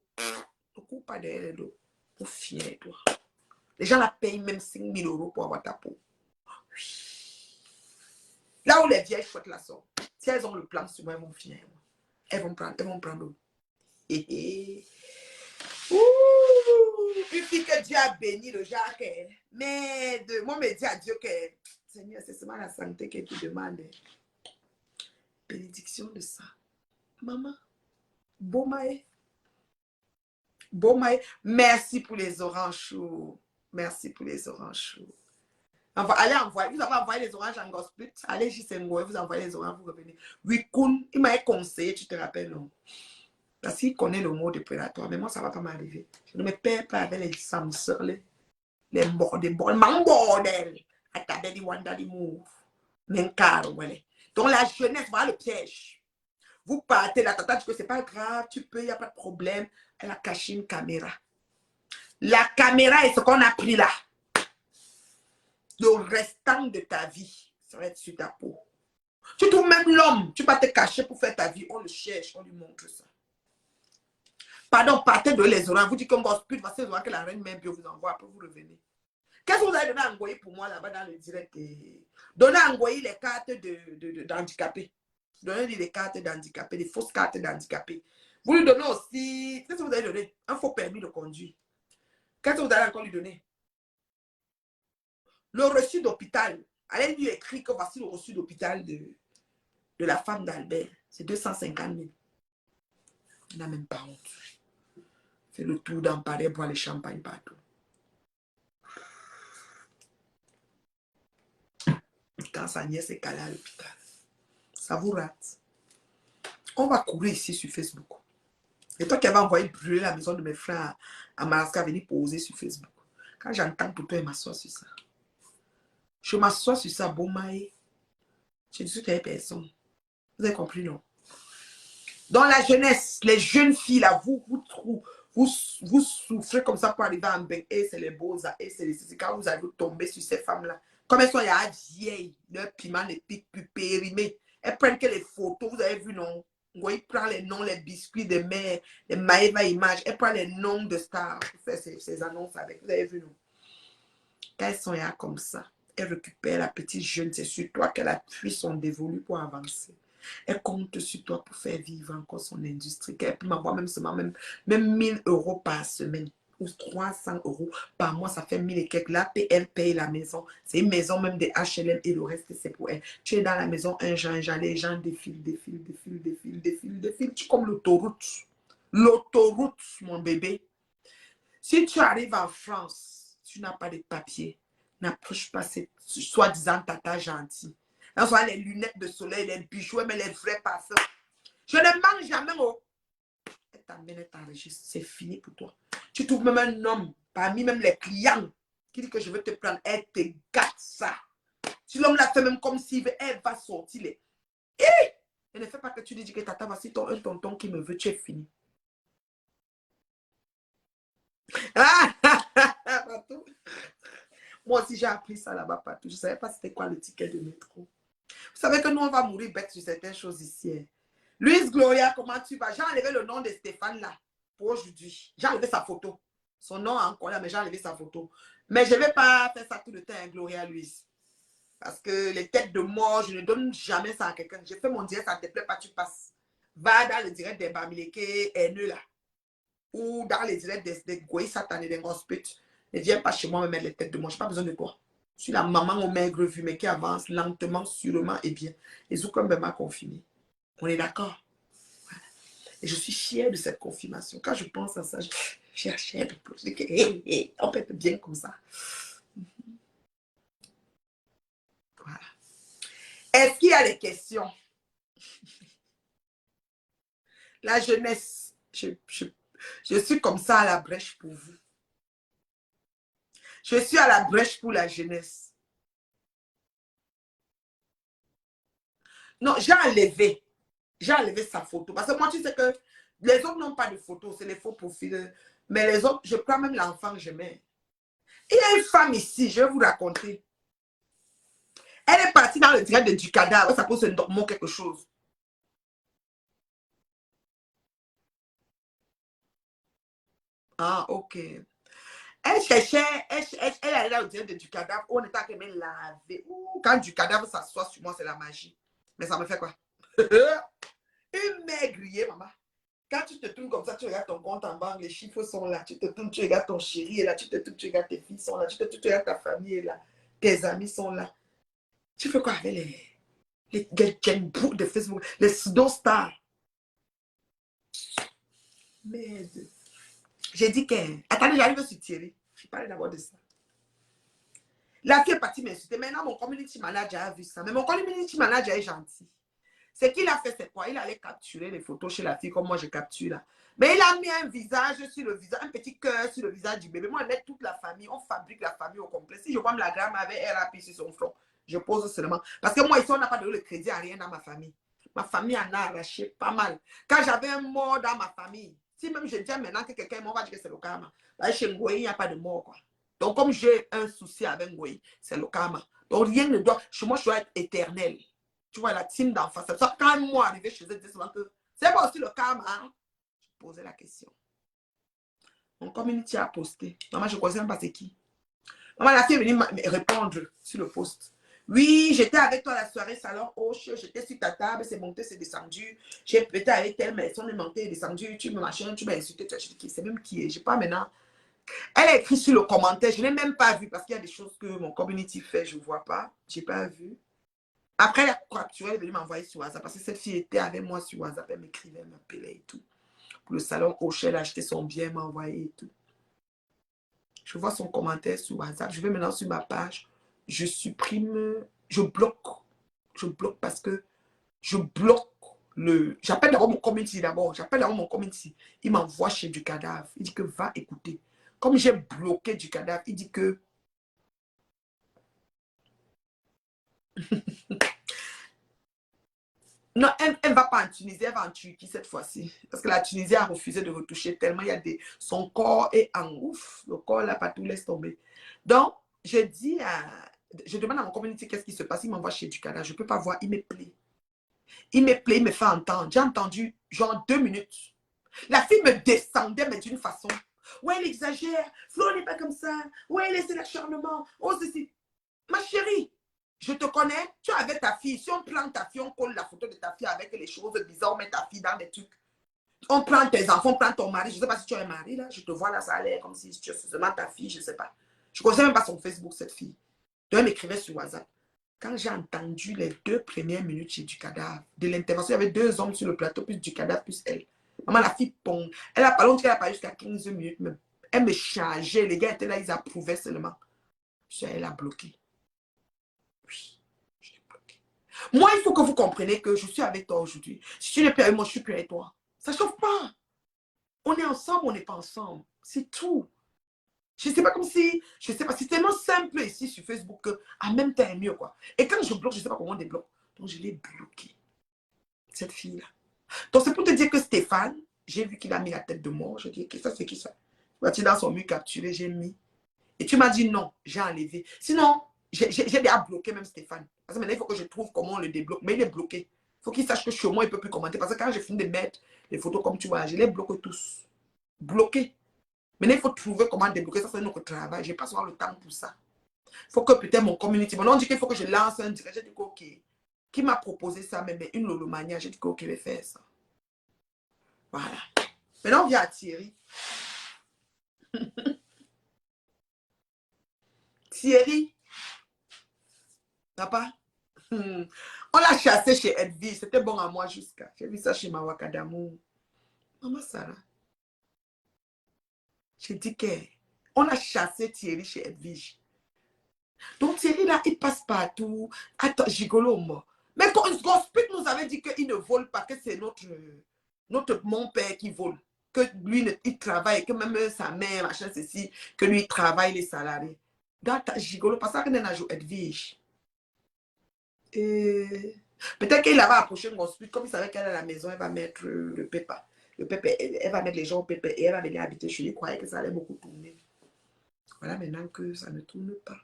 ne cours pas derrière les dos. Pour finir, toi. Les gens la payent même 5 000 € pour avoir ta peau. Oui. Là où les vieilles chouettes la sortent, si elles ont le plan sur moi, elles vont finir. Elles vont prendre. Une fille que Dieu a béni, le Jacques. Mais moi, me dis à Dieu que, Seigneur, c'est seulement la santé que tu demandes. Bénédiction de ça. Maman, Bomae. Merci pour les oranges chauds. Merci pour les oranges chauds. Allez envoyer, vous avez envoyé les oranges en gospel. Allez chez Sengoé, vous envoyez les oranges, vous revenez. Wikun, il m'a conseillé, tu te rappelles, non? Parce qu'il connaît le mot de prédateur, mais moi, ça ne va pas m'arriver. Je ne me perds pas avec les samseurs, les bordels, bordel. À ta belle, wanda, di move. Donc, la jeunesse, voilà le piège. Vous partez, la tata dit que c'est pas grave, tu peux, il n'y a pas de problème. Elle a caché une caméra. La caméra est ce qu'on a pris là. Le restant de ta vie, ça va être sur ta peau. Tu trouves même l'homme, tu vas te cacher pour faire ta vie, on le cherche, on lui montre ça. Pardon, partez de les oranges, vous dites qu'on va plus de façon que la reine mère bio vous envoie, après vous revenez. Qu'est-ce que vous avez donné à envoyer pour moi là-bas dans le direct? Donnez à envoyer les cartes d'handicapés. Donnez les cartes d'handicapés, des fausses cartes d'handicapés. Vous lui donnez aussi, qu'est-ce que vous avez donné? Un faux permis de conduire. Qu'est-ce que vous allez encore lui donner? Le reçu d'hôpital Allez lui écrire que voici le reçu d'hôpital de la femme d'Albert. C'est 250 000. Il n'a même pas honte. Fait le tour dans Paris, boire les champagnes partout. Quand sa nièce est calée à l'hôpital. Ça vous rate. On va courir ici sur Facebook. Et toi qui avais envoyé brûler la maison de mes frères à Madagascar, venir poser sur Facebook. Quand j'entends pour toi, il m'assoit sur ça. Je m'assois sur ça, bon maï. Je dis qu'il n'y a personne. Vous avez compris, non? Dans la jeunesse, les jeunes filles, là, vous souffrez comme ça pour arriver à un bain. Et c'est les beaux-arts, et c'est les... Quand vous allez tomber sur ces femmes-là, comme elles sont vieilles, leur piment les pique plus périmé. Elles prennent que les photos, vous avez vu, non? Ils prennent les noms, les biscuits de mère, les Maëva Images. Elles prennent les noms de stars pour faire ces annonces avec. Vous avez vu, non? Quand elles sont là comme ça, elles récupèrent la petite jeune. C'est sur toi qu'elle appuie son dévolu pour avancer. Elle compte sur toi pour faire vivre encore son industrie. Elle peut m'avoir même 1 000 € par semaine ou 300 € par mois. Ça fait 1000 et quelques. Là, elle paye la maison. C'est une maison même des HLM et le reste, c'est pour elle. Tu es dans la maison, un genre, les gens défilent. Tu es comme l'autoroute. L'autoroute, mon bébé. Si tu arrives en France, tu n'as pas de papier, n'approche pas cette soi-disant tata gentille. On voit les lunettes de soleil, les bijoux, mais les vrais parfums. Je ne mange jamais. Oh. Elle t'amène, elle t'enregistre. C'est fini pour toi. Tu trouves même un homme, parmi même les clients, qui dit que je veux te prendre. Elle te gâte ça. Si l'homme l'a fait même comme s'il veut, elle va sortir les... Elle ne fait pas que tu dis que tata, voici un tonton qui me veut, tu es fini. Moi aussi, j'ai appris ça là-bas partout. Je ne savais pas c'était quoi le ticket de métro. Vous savez que nous, on va mourir bête sur certaines choses ici. Hein. Louise Gloria, comment tu vas? J'ai enlevé le nom de Stéphane là pour aujourd'hui. J'ai enlevé sa photo. Son nom est encore là, mais j'ai enlevé sa photo. Mais je ne vais pas faire ça tout le temps, hein, Gloria Louise. Parce que les têtes de mort, je ne donne jamais ça à quelqu'un. J'ai fait mon direct, ça ne te plaît pas, tu passes. Va dans le direct des Bamileke haineux là. Ou dans les directs des Goïs satanés, des grosses putes. Ne viens pas chez moi me mettre les têtes de mort. Je n'ai pas besoin de toi. Je suis la maman au maigre vu, mais qui avance lentement, sûrement et bien. Et Zoukombe m'a confirmé. On est d'accord? Voilà. Et je suis fière de cette confirmation. Quand je pense à ça, je suis fière de plus. Je dis que, on peut être bien comme ça. Voilà. Est-ce qu'il y a des questions? La jeunesse, je suis comme ça à la brèche pour vous. Je suis à la brèche pour la jeunesse. Non, j'ai enlevé sa photo. Parce que moi, tu sais que les autres n'ont pas de photo, c'est les faux profils. Mais les autres, je prends même l'enfant que je mets. Il y a une femme ici, je vais vous raconter. Elle est partie dans le direct du cadavre. Ça pose un mot quelque chose. Ah, ok. Elle cherchait, elle allait dans le direct du cadavre. On était à qu'elle me laver. Quand du cadavre s'assoit sur moi, c'est la magie. Mais ça me fait quoi? Une maigrier, maman. Quand tu te tournes comme ça, tu regardes ton compte en banque, les chiffres sont là. Tu te tournes, tu regardes ton chéri est là. Tu te tournes, tu regardes tes filles sont là. Tu te tournes, tu regardes ta famille est là. Tes amis sont là. Tu fais quoi avec les Genbou de Facebook, les pseudo-stars? Merde. J'ai dit que... Attendez, j'arrive sur Thierry. Je parlais d'abord de ça. La fille est partie m'insulter. Maintenant, mon community manager a vu ça. Mais mon community manager est gentil. Ce qu'il a fait, c'est quoi? Il allait capturer les photos chez la fille comme moi je capture là. Mais il a mis un visage sur le visage, un petit cœur sur le visage du bébé. Moi, je mets toute la famille. On fabrique la famille au complet. Si je vois la gramme avec RAP sur son front, je pose seulement. Parce que moi, ici, on n'a pas donné le crédit à rien dans ma famille. Ma famille en a arraché pas mal. Quand j'avais un mort dans ma famille, si même je dis maintenant que quelqu'un est mort, on va dire que c'est le karma. Là, chez Ngoï, il n'y a pas de mort, quoi. Donc, comme j'ai un souci avec Ngoï, c'est le karma. Donc, rien ne doit... Chez moi, je dois être éternel. Tu vois, la team d'en face. Ça, quand moi, arrivé chez eux, je dis souvent que c'est pas aussi le karma. Hein? Je posais la question. Mon community a posté. Maman, je ne connais pas c'est qui. Maman, la fille est venue me répondre sur le post. Oui, j'étais avec toi à la soirée salon. Oh, j'étais sur ta table, c'est monté, c'est descendu. J'étais avec elle, mais son est monté, descendu. Tu me machin, tu m'as insulté. Tu as dit, c'est même qui est. Je sais pas maintenant. Elle a écrit sur le commentaire. Je n'ai même pas vu parce qu'il y a des choses que mon community fait, je ne vois pas. Je n'ai pas vu. Après, elle a capturé, elle est venue m'envoyer sur WhatsApp parce que cette fille était avec moi sur WhatsApp. Elle m'écrivait, elle m'appelait et tout. Pour le salon Hocher, elle a acheté son bien, elle m'a envoyé et tout. Je vois son commentaire sur WhatsApp. Je vais maintenant sur ma page. Je supprime, je bloque. Je bloque parce que je bloque le... J'appelle d'abord mon community d'abord. J'appelle d'abord mon community. Il m'envoie chez du cadavre. Il dit que va écouter. Comme j'ai bloqué du cadavre, il dit que... Non, elle ne va pas en Tunisie, elle va en Turquie cette fois-ci. Parce que la Tunisie a refusé de retoucher tellement il y a des... Son corps est en ouf. Le corps, là, pas tout laisse tomber. Donc, je dis à... Je demande à mon community qu'est-ce qui se passe. Il m'envoie chez du cadavre. Je ne peux pas voir. Il me plaît. Il me plaît, il me fait entendre. J'ai entendu genre 2 minutes. La fille me descendait, mais d'une façon. Ouais, elle exagère. Flo n'est pas comme ça. Ouais, laissez l'acharnement. Oh, ceci. Ma chérie, je te connais. Tu es avec ta fille. Si on prend ta fille, on colle la photo de ta fille avec les choses bizarres, on met ta fille dans des trucs. On prend tes enfants, on prend ton mari. Je ne sais pas si tu es marié, là. Je te vois là, ça a l'air comme si tu es seulement ta fille, je ne sais pas. Je ne connaissais même pas son Facebook, cette fille. Donc, elle m'écrivait sur WhatsApp. Quand j'ai entendu les 2 premières minutes chez du cadavre, de l'intervention, il y avait 2 hommes sur le plateau, plus du cadavre, plus elle. Maman, la fille, pong. Elle a parlé, elle a parlé jusqu'à 15 minutes même. Elle me chargeait. Les gars étaient là, ils approuvaient seulement. Elle a bloqué. Oui, je l'ai bloqué. Moi, il faut que vous compreniez que je suis avec toi aujourd'hui. Si tu n'es plus avec moi, je suis plus avec toi. Ça ne chauffe pas. On est ensemble, on n'est pas ensemble. C'est tout. Je ne sais pas comme si, je ne sais pas, c'est tellement simple ici sur Facebook que en même temps, est mieux quoi. Et quand je bloque, je ne sais pas comment on débloque. Donc, je l'ai bloqué, cette fille-là. Donc, c'est pour te dire que Stéphane, j'ai vu qu'il a mis la tête de mort. Je dis, ça, c'est qui ça? Tu dans son mur capturé, j'ai mis. Et tu m'as dit non, j'ai enlevé. Sinon, j'ai déjà bloqué même Stéphane. Parce que maintenant, il faut que je trouve comment on le débloque. Mais il est bloqué. Il faut qu'il sache que chez moi, il ne peut plus commenter. Parce que quand j'ai fini de mettre les photos comme tu vois, je les bloque tous. Bloqué. Maintenant, il faut trouver comment débloquer. Ça, c'est notre travail. Je n'ai pas souvent le temps pour ça. Il faut que peut-être mon community. Bon, on dit qu'il faut que je lance un direct. J'ai dit que, OK. Qui m'a proposé ça? Mais une lolomania. J'ai dit que, OK, je vais faire ça. Voilà. Maintenant, on vient à Thierry. Thierry. Papa. On l'a chassé chez Edwige. C'était bon à moi jusqu'à. J'ai vu ça chez Mawakadamu. Maman Sarah. J'ai dit qu'on a chassé Thierry chez Edwige. Donc Thierry là, il passe partout. Attends, gigolo moi. Mais Gospel nous avait dit qu'il ne vole pas, que c'est mon père qui vole. Que lui, il travaille, que même sa mère, machin, ceci, que lui, il travaille les salariés. Donc, gigolo, parce que nous avons Edwige. Et peut-être qu'il va approcher Gospel, comme il savait qu'elle est à la maison, elle va mettre le pépa. Le pépé, elle va mettre les gens au pépé et elle va venir habiter chez lui. Il croyait que ça allait beaucoup tourner. Voilà maintenant que ça ne tourne pas.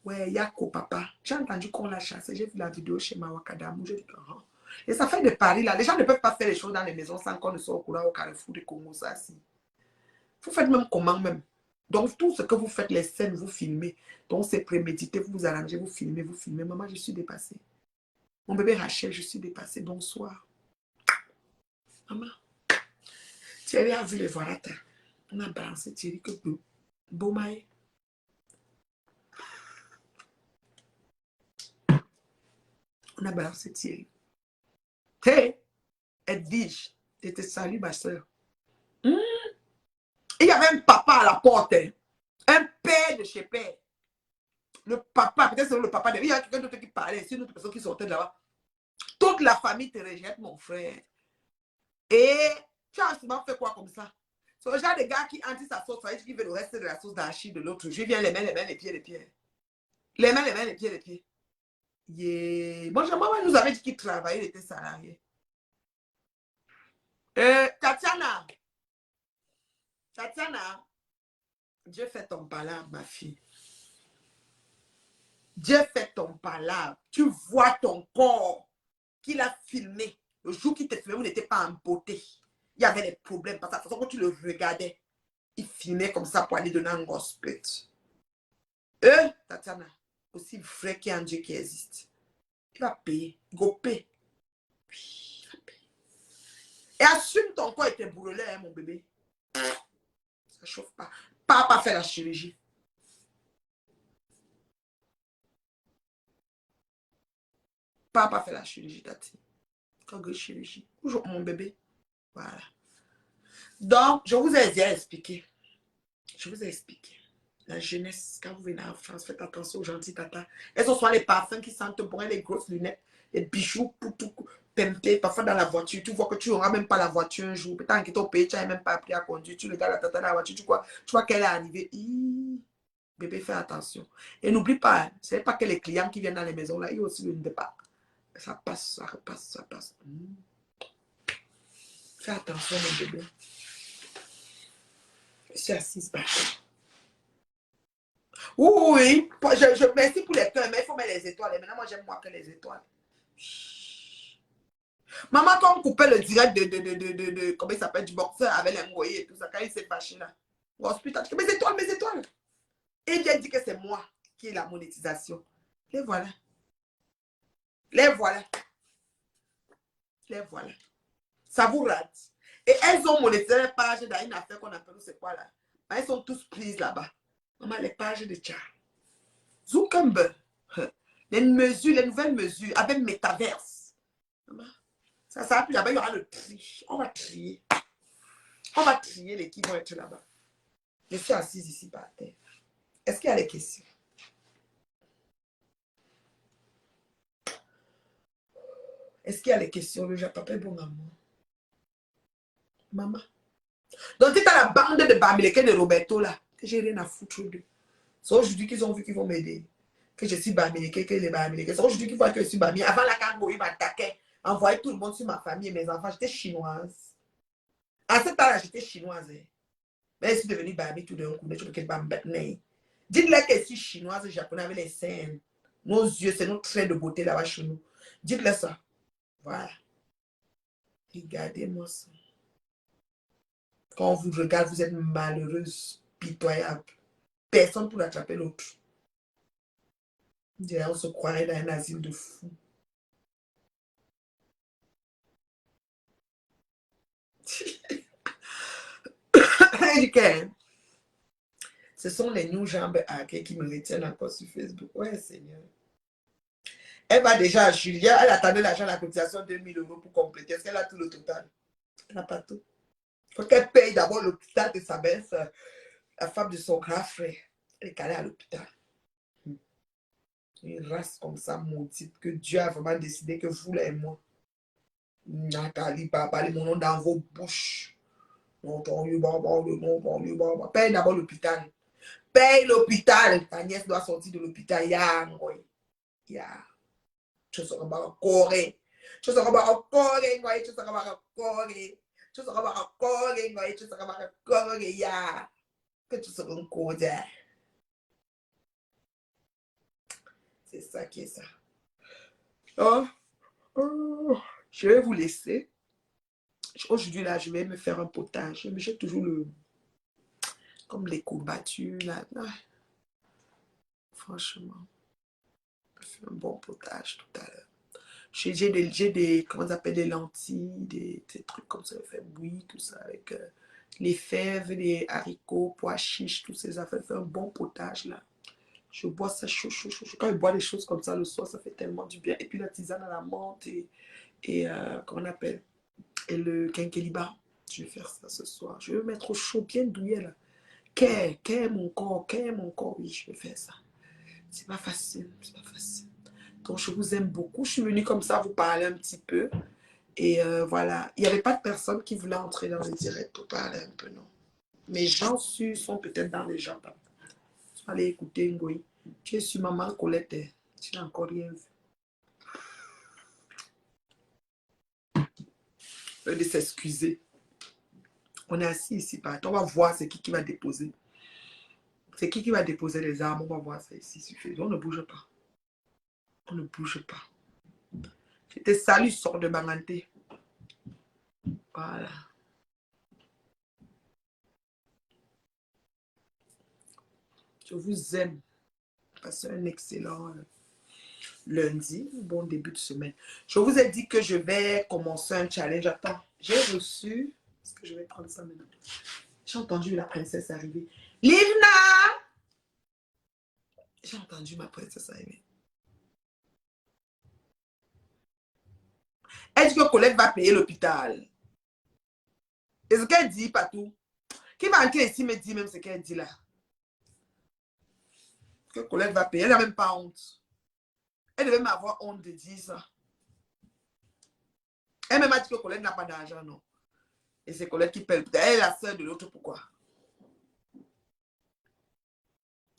Ouais, Yako, papa. J'ai entendu qu'on l'a chassé. J'ai vu la vidéo chez Mawakadamu. J'ai dit, ah. Et ça fait de Paris, là. Les gens ne peuvent pas faire les choses dans les maisons sans qu'on ne soit au courant au Carrefour du Congo, ça, si. Vous faites même comment, même. Donc, tout ce que vous faites, les scènes, vous filmez. Donc, c'est prémédité, vous vous arrangez, vous filmez, vous filmez. Maman, je suis dépassée. Mon bébé Rachel, je suis dépassée. Bonsoir. Maman. Thierry a vu les Varata. On a balancé Thierry que Bomaï. On a balancé Thierry. Hey, Edwige, je te salue, ma soeur. Il y avait un papa à la porte, hein. Un père de chez père. Le papa, peut-être c'est le papa de... Il y a quelqu'un d'autre qui parlait, c'est une autre personne qui sortait de là-bas. Toute la famille te rejette, mon frère. Et tu as souvent fait quoi comme ça? C'est le genre de gars qui anti sa sauce, qui veut le reste de la sauce d'archi de l'autre. Je viens les mains, les pieds, les pieds. Les mains, les pieds, les pieds. Yeah. Bon, maman nous avait dit qu'il travaillait, il était salarié. Tatiana. Tatiana. Dieu fait ton palabre, ma fille. Dieu fait ton palabre. Tu vois ton corps qu'il a filmé. Le jour qu'il te filmé, vous n'étiez pas en beauté. Il y avait des problèmes. Parce que de toute façon, quand tu le regardais, il filmait comme ça pour aller donner un gospel. Tatiana, aussi vrai qu'il y a un Dieu qui existe. Il va payer. Il va payer. Oui, il va payer. Et assume ton corps était brûlé, hein, mon bébé. Ça chauffe pas. Pas faire la chirurgie. Pas faire la chirurgie, Tati. Quand je chirurgie. Toujours mon bébé. Voilà. Donc, je vous ai déjà expliqué. Je vous ai expliqué. La jeunesse, quand vous venez en France, faites attention aux gentils tatas. Et ce soit les parfums qui sentent bon, les grosses lunettes, les bijoux pour tout pimpé. Parfois dans la voiture, tu vois que tu n'auras même pas la voiture un jour. Peut-être que ton pays, tu n'as même pas appris à conduire. Tu regardes la tata dans la voiture, tu vois qu'elle est arrivée. Bébé, fais attention. Et n'oublie pas, ce n'est pas que les clients qui viennent dans les maisons, là, ils ont aussi le départ. Ça passe, ça repasse, ça passe. Fais attention, mon bébé. Je suis assise par terre. Oui, je merci pour les cœurs, mais il faut mettre les étoiles. Et maintenant, moi, j'aime moins que les étoiles. Maman, quand on coupait le direct comment il s'appelle, du boxeur avec les moyens et tout ça, quand il s'est fâché là, au hospital, je dis, mes étoiles, mes étoiles. Et il vient dire que c'est moi qui ai la monétisation. Les voilà. Les voilà. Les voilà. Ça vous rate. Et elles ont monétisé les pages dans une affaire qu'on appelle, c'est quoi là? Elles sont tous prises là-bas. Maman, les pages de Tchad. Zuckerberg. Les mesures, les nouvelles mesures avec Metaverse. Ça va plus là-bas, il y aura le tri. On va trier. On va trier les qui vont être là-bas. Je suis assise ici par terre. Est-ce qu'il y a des questions? Est-ce qu'il y a des questions? Le Japapé, bon maman. Maman. Donc, tu as la bande de Bamileke de Roberto là, que j'ai rien à foutre d'eux. C'est aujourd'hui qu'ils ont vu qu'ils vont m'aider. Que je suis Bamileke, que les Bamileke. C'est aujourd'hui qu'ils voient que je suis Bamileke. Avant la Kango, ils m'attaquaient. Envoyaient tout le monde sur ma famille et mes enfants. J'étais chinoise. À ce temps-là, j'étais chinoise. Hein. Mais je suis devenue Bamileke tout d'un coup. Mais je peux pas me battre. Dites-leur que je suis chinoise et japonaise avec les seins. Nos yeux, c'est notre trait de beauté là-bas chez nous. Dites-leur ça. Voilà. Regardez-moi ça. Quand on vous regarde, vous êtes malheureuse, pitoyable. Personne pour attraper l'autre. On se croirait dans un asile de fous. Ce sont les new jambes hackées qui me retiennent encore sur Facebook. Ouais, Seigneur. Elle va déjà à Julia, elle attendait l'argent de la cotisation de 2 000 € pour compléter. Est-ce qu'elle a tout le total? Elle n'a pas tout. Il faut qu'elle paye d'abord l'hôpital de sa belle-sœur, la femme de son grand frère. Elle est calée à l'hôpital. Une race comme ça maudite que Dieu a vraiment décidé que vous là et moi. Nathalie, papa, mon nom dans vos bouches. Paye d'abord l'hôpital. Paye l'hôpital. Ta nièce doit sortir de l'hôpital. Ya. Tu seras encore. Tu seras encore. Tu seras encore. Tu seras encore. Tu seras encore. Ya. Que tu seras encore. C'est ça qui est ça. Oh. Oh. Je vais vous laisser. Aujourd'hui, là, je vais me faire un potage. Mais j'ai toujours le... Comme les courbatures, là. Ah. Franchement. Je fais un bon potage tout à l'heure. J'ai des, comment ça s'appelle, des lentilles, des trucs comme ça. Je fais bouillir tout ça avec les fèves, les haricots, pois chiches, toutes ces affaires. Je fais un bon potage, là. Je bois ça chaud, chaud, chaud. Quand je bois des choses comme ça le soir, ça fait tellement du bien. Et puis la tisane à la menthe et comment on appelle? Et le quinqueliba. Je vais faire ça ce soir. Je vais mettre au chaud, bien douillet là. Qu'est mon corps, oui, je vais faire ça. C'est pas facile, c'est pas facile. Donc je vous aime beaucoup. Je suis venue comme ça vous parler un petit peu. Et voilà, il n'y avait pas de personne qui voulait entrer dans le direct pour parler un peu, non. Mes gens sont peut-être dans les gens. Allez écouter Ngoï. Tu es sur maman Colette. Tu n'as encore rien vu. De s'excuser. On est assis ici, on va voir c'est qui va déposer. C'est qui va déposer les armes. On va voir ça ici sur Facebook. On ne bouge pas. On ne bouge pas. Je te salue, sors de Banganté. Voilà. Je vous aime. Passez un excellent lundi, bon début de semaine. Je vous ai dit que je vais commencer un challenge. Attends, j'ai reçu... Est-ce que je vais prendre ça maintenant? J'ai entendu la princesse arriver. Livna! J'ai entendu ma princesse arriver. Est-ce que Colette va payer l'hôpital? Et ce qu'elle dit partout. Qui va entrer ici me dit même ce qu'elle dit là? Que Colette va payer. Elle n'a même pas honte. Elle devait m'avoir honte de dire ça. Elle m'a dit que Colette n'a pas d'argent, non. Et c'est Colette qui paye. Elle est la soeur de l'autre, pourquoi?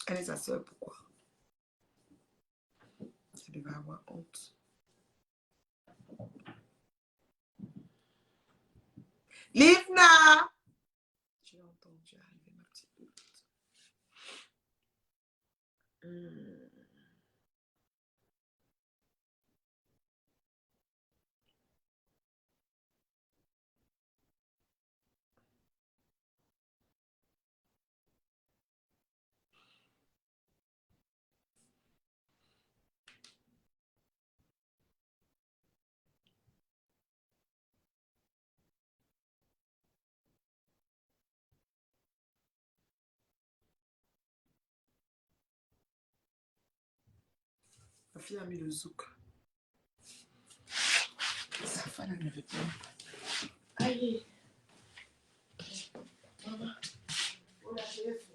Elle est sa soeur, pourquoi? Elle devait avoir honte. Livna! J'ai entendu arriver ma petite petite. Ma fille a mis le zouk. Sa femme ne veut pas. Aïe. Maman. Oh là, je l'ai fait.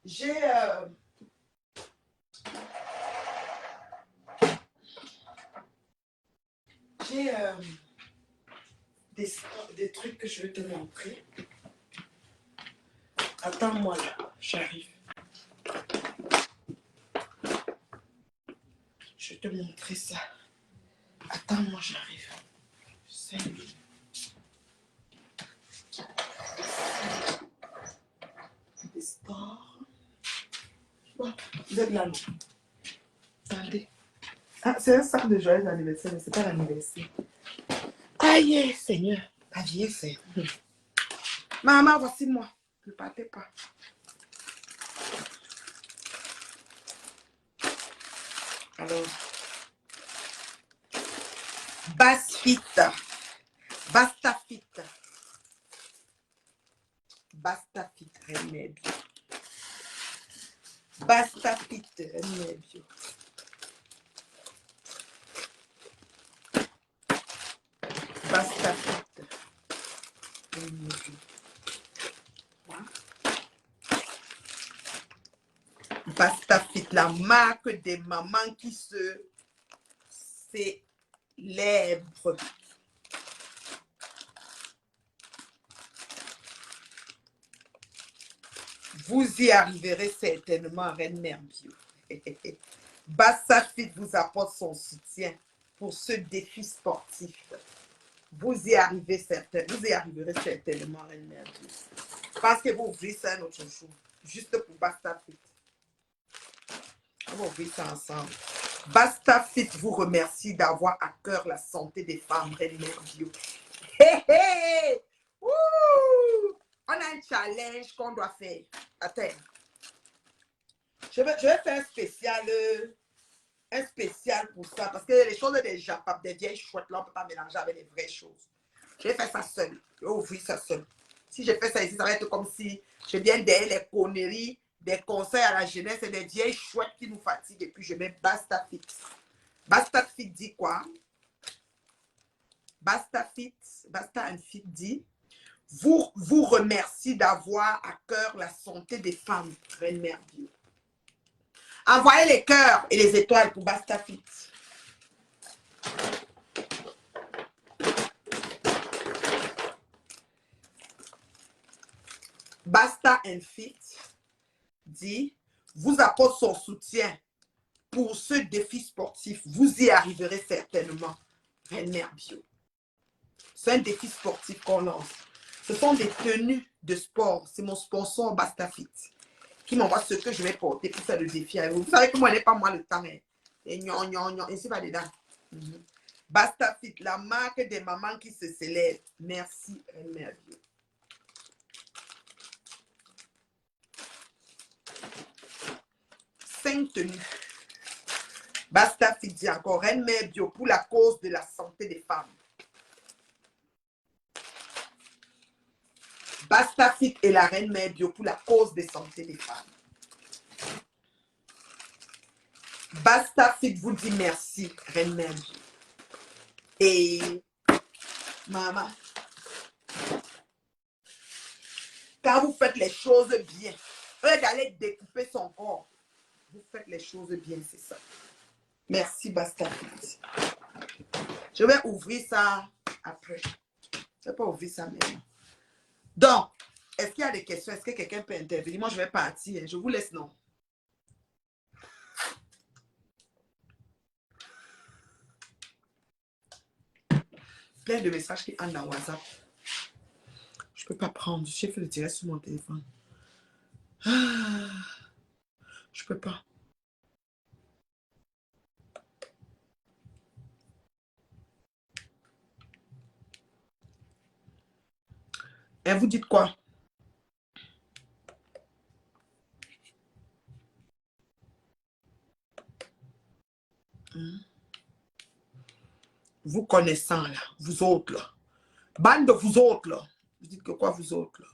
J'ai des trucs que je vais te montrer. Attends-moi là, j'arrive. Je vais te montrer ça. Attends-moi, j'arrive. C'est des stores. Oh, vous êtes là, non? Attendez. Ah, c'est un sac de joyeux anniversaire, mais c'est pas l'anniversaire. Aïe, Seigneur, ta vieille c'est. Maman, voici moi. Ne partez pas. Alors, Basfit, Bastafit, Bastafit, remède. Bastafit, remède. Bastafit, remède. Bastafit, la marque des mamans qui se célèbrent. Vous y arriverez certainement, Reine Mère Bio. Bastafit vous apporte son soutien pour ce défi sportif. Vous y arriverez certainement, Reine Mère Bio. Parce que vous ouvrez ça un autre jour, juste pour Bastafit. On va ouvrir ça ensemble. Bastafit vous remercie d'avoir à cœur la santé des femmes, Reine Mère Bio. Hé hé! Ouh! On a un challenge qu'on doit faire. Attends. Je vais faire un spécial pour ça. Parce que les choses des Japap, des vieilles chouettes, là, on ne peut pas mélanger avec les vraies choses. Je vais faire ça seul. Je vais ouvrir ça seul. Si je fais ça ici, ça va être comme si je viens derrière les conneries, des conseils à la jeunesse et des vieilles chouettes qui nous fatiguent. Et puis je mets Bastafit. Bastafit dit quoi? Bastafit, Basta and Fit dit vous remercie d'avoir à cœur la santé des femmes, Reine Mère Bio. Envoyez les cœurs et les étoiles pour Bastafit. Basta and Fit dit vous apporte son soutien pour ce défi sportif. Vous y arriverez certainement, Reine Mère Bio. C'est un défi sportif qu'on lance. Ce sont des tenues de sport. C'est mon sponsor Bastafit qui m'envoie ce que je vais porter pour faire le défi. Vous savez que moi, je n'ai pas moi le temps. Hein. Et gnon, gnon, gnon. Et c'est pas dedans. Basta Fit, la marque des mamans qui se célèbrent. Merci, Reine-Mère Bio. Cinq tenues. Basta Fit dit encore, Reine-Mère Bio pour la cause de la santé des femmes. Basta Fit et la Reine-Mère Bio pour la cause de la santé des femmes. Basta Fit vous dit merci, Reine-Mère Bio. Et maman, quand vous faites les choses bien, au lieu d'aller découper son corps, vous faites les choses bien, c'est ça. Merci, Basta Fit. Je vais ouvrir ça après. Je ne vais pas ouvrir ça maintenant. Donc, est-ce qu'il y a des questions? Est-ce que quelqu'un peut intervenir? Moi, je vais partir. Hein. Je vous laisse, non? Plein de messages qui entrent dans WhatsApp. Je ne peux pas prendre. J'ai fait le direct sur mon téléphone. Ah, je ne peux pas. Et vous dites quoi? Vous connaissant, là, vous autres, là. Bande de vous autres, là. Vous dites que quoi, vous autres, là?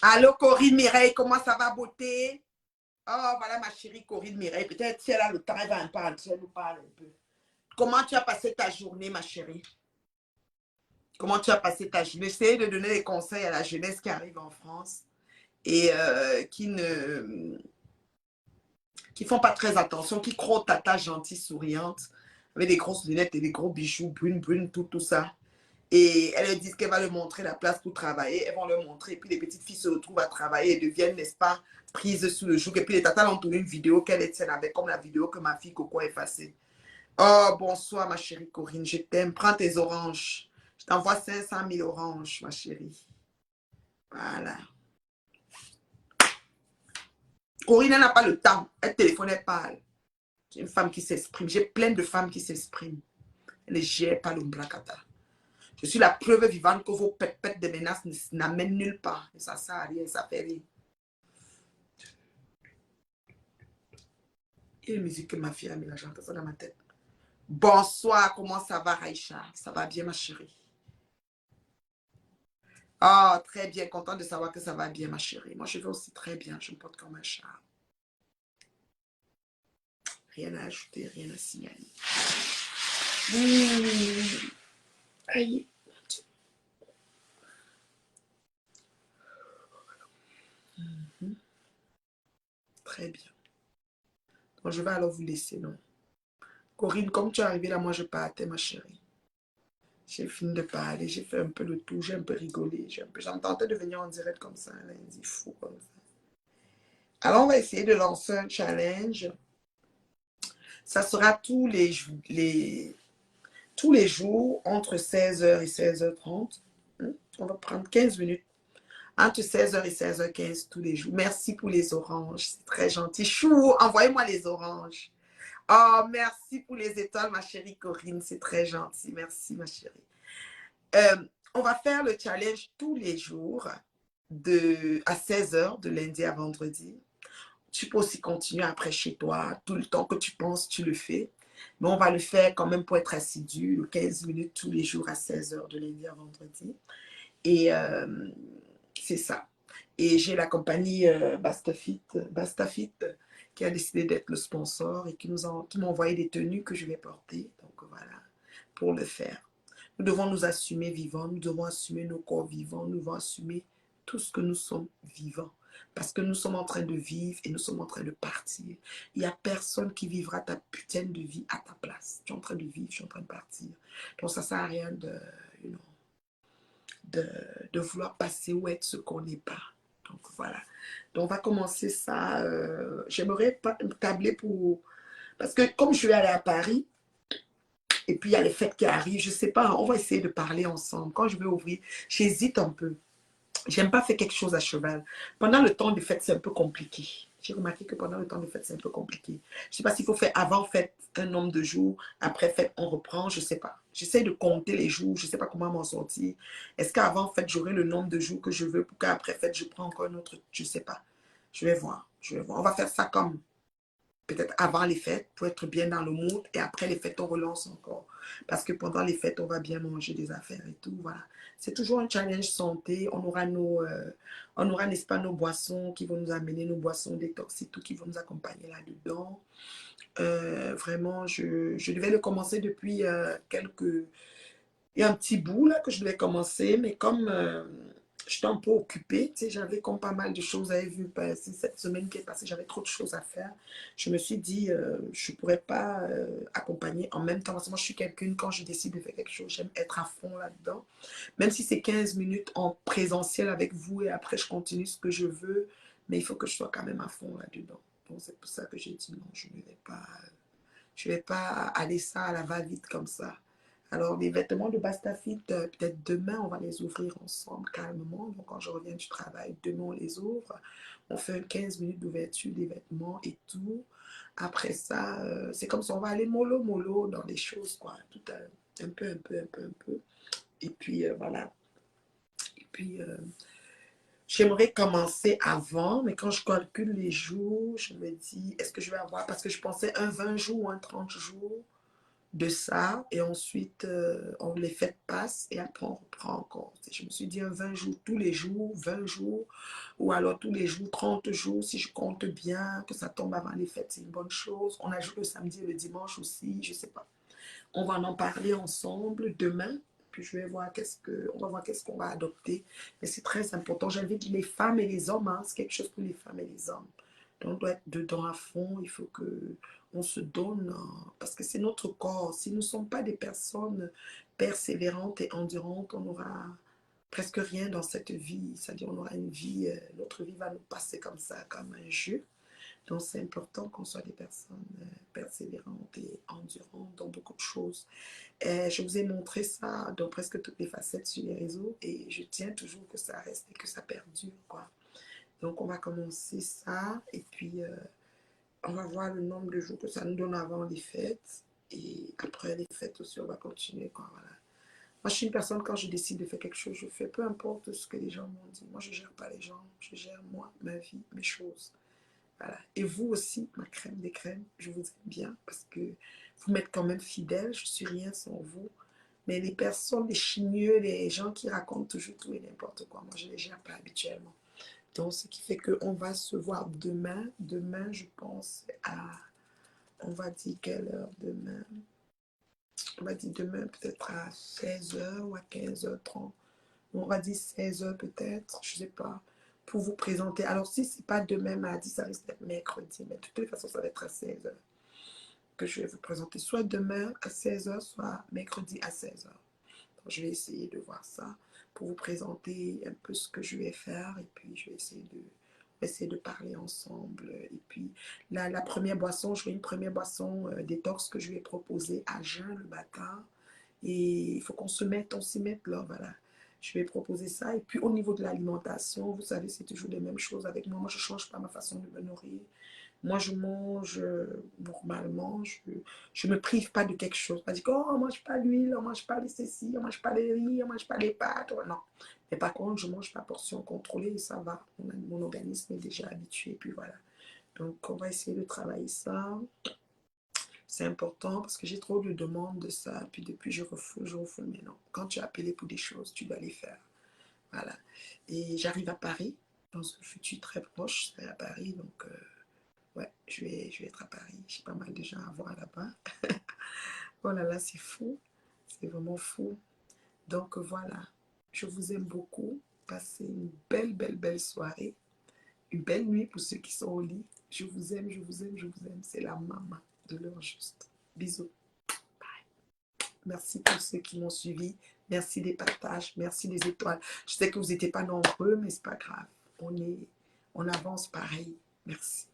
Allô, Corinne Mireille, comment ça va, beauté? Oh, voilà ma chérie Corinne Mireille. Peut-être si elle a le temps, elle va un peu entrer, elle nous parle un peu. Comment tu as passé ta journée, ma chérie? Comment tu as passé ta journée? J'essaie de donner des conseils à la jeunesse qui arrive en France et qui font pas très attention, qui croient tata gentille, souriante, avec des grosses lunettes et des gros bijoux, brunes, tout ça. Et elles leur disent qu'elles vont leur montrer la place pour travailler. Elles vont leur montrer. Et puis les petites filles se retrouvent à travailler et deviennent, n'est-ce pas, prises sous le joug. Et puis les tatas ont tourné une vidéo qu'elle tienne avec, comme la vidéo que ma fille Coco a effacée. Oh, bonsoir, ma chérie Corinne. Je t'aime. Prends tes oranges. Je t'envoie 500 000 oranges, ma chérie. Voilà. Corinne, elle n'a pas le temps. Elle téléphone, elle parle. J'ai une femme qui s'exprime. J'ai plein de femmes qui s'expriment. Elle ne gère pas l'ombracata. Je suis la preuve vivante que vos pètes de menaces n'amènent nulle part. Et ça sert à rien, ça fait rien. Il y a une musique que ma fille a mis, là, j'entends ça dans ma tête. Bonsoir, comment ça va, Raïcha? Ça va bien, ma chérie? Ah, très bien, content de savoir que ça va bien, ma chérie. Moi, je vais aussi très bien, je me porte comme un chat. Rien à ajouter, rien à signaler. Aïe. Très bien. Donc, je vais alors vous laisser, non? Corinne, comme tu es arrivée là, moi, je partais, ma chérie. J'ai fini de parler, j'ai fait un peu le tour, j'ai un peu rigolé. J'en tentais de venir en direct comme ça, un lundi fou comme ça. Alors, on va essayer de lancer un challenge. Ça sera tous les jours entre 16h et 16h30. On va prendre 15 minutes. Entre 16h et 16h15 tous les jours. Merci pour les oranges. C'est très gentil. Chou, envoyez-moi les oranges. Oh, merci pour les étoiles, ma chérie Corinne. C'est très gentil. Merci, ma chérie. On va faire le challenge tous les jours à 16h, de lundi à vendredi. Tu peux aussi continuer après chez toi. Tout le temps que tu penses, tu le fais. Mais on va le faire quand même pour être assidu, 15 minutes tous les jours à 16h, de lundi à vendredi. Et c'est ça. Et j'ai la compagnie Bastafit qui a décidé d'être le sponsor et qui m'a envoyé des tenues que je vais porter. Donc voilà, pour le faire. Nous devons nous assumer vivants, nous devons assumer nos corps vivants, nous devons assumer tout ce que nous sommes vivants. Parce que nous sommes en train de vivre et nous sommes en train de partir. Il n'y a personne qui vivra ta putain de vie à ta place. Tu es en train de vivre, je suis en train de partir. Donc ça ne sert à rien you know, de vouloir passer ou être ce qu'on n'est pas. Donc voilà. Donc on va commencer ça. J'aimerais tabler pour... Parce que comme je vais aller à Paris, et puis il y a les fêtes qui arrivent, je ne sais pas, on va essayer de parler ensemble. Quand je vais ouvrir, j'hésite un peu. J'aime pas faire quelque chose à cheval. Pendant le temps des fêtes, c'est un peu compliqué. J'ai remarqué que pendant le temps des fêtes, c'est un peu compliqué. Je ne sais pas s'il faut faire avant fête un nombre de jours, après fête, on reprend, je ne sais pas. J'essaie de compter les jours, je ne sais pas comment m'en sortir. Est-ce qu'avant fête, j'aurai le nombre de jours que je veux pour qu'après fête, je prends encore un autre? Je ne sais pas. Je vais voir. Je vais voir. On va faire ça comme peut-être avant les fêtes pour être bien dans le mood et après les fêtes, on relance encore. Parce que pendant les fêtes, on va bien manger des affaires et tout. Voilà. C'est toujours un challenge santé. On aura, n'est-ce pas, nos boissons qui vont nous amener, nos boissons détox et tout qui vont nous accompagner là-dedans. Vraiment, je devais le commencer depuis quelques... Il y a un petit bout là que je devais commencer, mais comme j'étais un peu occupée, tu sais, j'avais comme pas mal de choses à vu passer cette semaine qui est passée, j'avais trop de choses à faire. Je me suis dit, je ne pourrais pas accompagner en même temps. Parce que moi, je suis quelqu'un, quand je décide de faire quelque chose, j'aime être à fond là-dedans. Même si c'est 15 minutes en présentiel avec vous et après, je continue ce que je veux, mais il faut que je sois quand même à fond là-dedans. Donc, c'est pour ça que j'ai dit non, je ne vais pas aller ça à la va-vite comme ça. Alors, les vêtements de Bastafit, peut-être demain, on va les ouvrir ensemble calmement. Donc, quand je reviens du travail, demain, on les ouvre. On fait 15 minutes d'ouverture des vêtements et tout. Après ça, c'est comme ça, on va aller mollo, mollo dans les choses, quoi. Tout un peu, un peu, un peu, un peu. Et puis, voilà. Et puis, j'aimerais commencer avant, mais quand je calcule les jours, je me dis, est-ce que je vais avoir, parce que je pensais un 20 jours ou un 30 jours de ça et ensuite on les fêtes passent et après on reprend encore. Je me suis dit un 20 jours tous les jours, 20 jours ou alors tous les jours, 30 jours si je compte bien, que ça tombe avant les fêtes, c'est une bonne chose. On ajoute le samedi et le dimanche aussi, je sais pas. On va en parler ensemble demain. Puis je vais voir on va voir qu'est-ce qu'on va adopter. Mais c'est très important. J'invite les femmes et les hommes. Hein. C'est quelque chose pour les femmes et les hommes. Donc on doit être dedans à fond. Il faut que on se donne parce que c'est notre corps. Si nous ne sommes pas des personnes persévérantes et endurantes, on n'aura presque rien dans cette vie. C'est-à-dire on aura une vie, notre vie va nous passer comme ça, comme un jeu. Donc, c'est important qu'on soit des personnes persévérantes et endurantes dans beaucoup de choses. Je vous ai montré ça dans presque toutes les facettes sur les réseaux et je tiens toujours que ça reste et que ça perdure, quoi. Donc, on va commencer ça et puis on va voir le nombre de jours que ça nous donne avant les fêtes et après les fêtes aussi, on va continuer, quoi, voilà. Moi, je suis une personne, quand je décide de faire quelque chose, je fais peu importe ce que les gens m'ont dit. Moi, je ne gère pas les gens, je gère moi, ma vie, mes choses. Voilà. Et vous aussi, ma crème des crèmes, je vous aime bien parce que vous m'êtes quand même fidèle. Je ne suis rien sans vous. Mais les personnes, les chigneux, les gens qui racontent toujours tout et n'importe quoi, moi, je ne les gère pas habituellement. Donc, ce qui fait qu'on va se voir demain. Demain, je pense on va dire quelle heure demain? On va dire demain peut-être à 16 h ou à 15h30. On va dire 16 h peut-être, je ne sais pas, pour vous présenter. Alors, si ce n'est pas demain mardi, ça risque d'être mercredi, mais de toute façon, ça va être à 16 h que je vais vous présenter. Soit demain à 16 h, soit mercredi à 16 h. Donc, je vais essayer de voir ça pour vous présenter un peu ce que je vais faire et puis je vais essayer de parler ensemble. Et puis, la première boisson, je vais une première boisson détox que je vais proposer à jeun le matin. Et il faut qu'on on s'y mette là, voilà. Je vais proposer ça. Et puis au niveau de l'alimentation, vous savez, c'est toujours les mêmes choses avec moi. Moi, je ne change pas ma façon de me nourrir. Moi, je mange normalement. Je me prive pas de quelque chose. Pas dire, oh, on mange pas l'huile, on mange pas les ceci, on mange pas les riz, on mange pas les pâtes. Non. Mais par contre, je mange ma portion contrôlée et ça va. Mon organisme est déjà habitué. Puis voilà. Donc, on va essayer de travailler ça. C'est important parce que j'ai trop de demandes de ça. Puis depuis, je refoule. Mais non, quand tu es appelé pour des choses, tu dois les faire. Voilà. Et j'arrive à Paris, dans un futur très proche, je serai à Paris. Donc, ouais, je vais être à Paris. J'ai pas mal de gens à voir là-bas. Oh là là, c'est fou. C'est vraiment fou. Donc voilà, je vous aime beaucoup. Passez une belle soirée. Une belle nuit pour ceux qui sont au lit. Je vous aime, je vous aime, je vous aime. C'est la maman de l'heure juste. Bisous. Merci pour ceux qui m'ont suivi. Merci des partages. Merci des étoiles. Je sais que vous n'étiez pas nombreux, mais c'est pas grave. On avance pareil. Merci.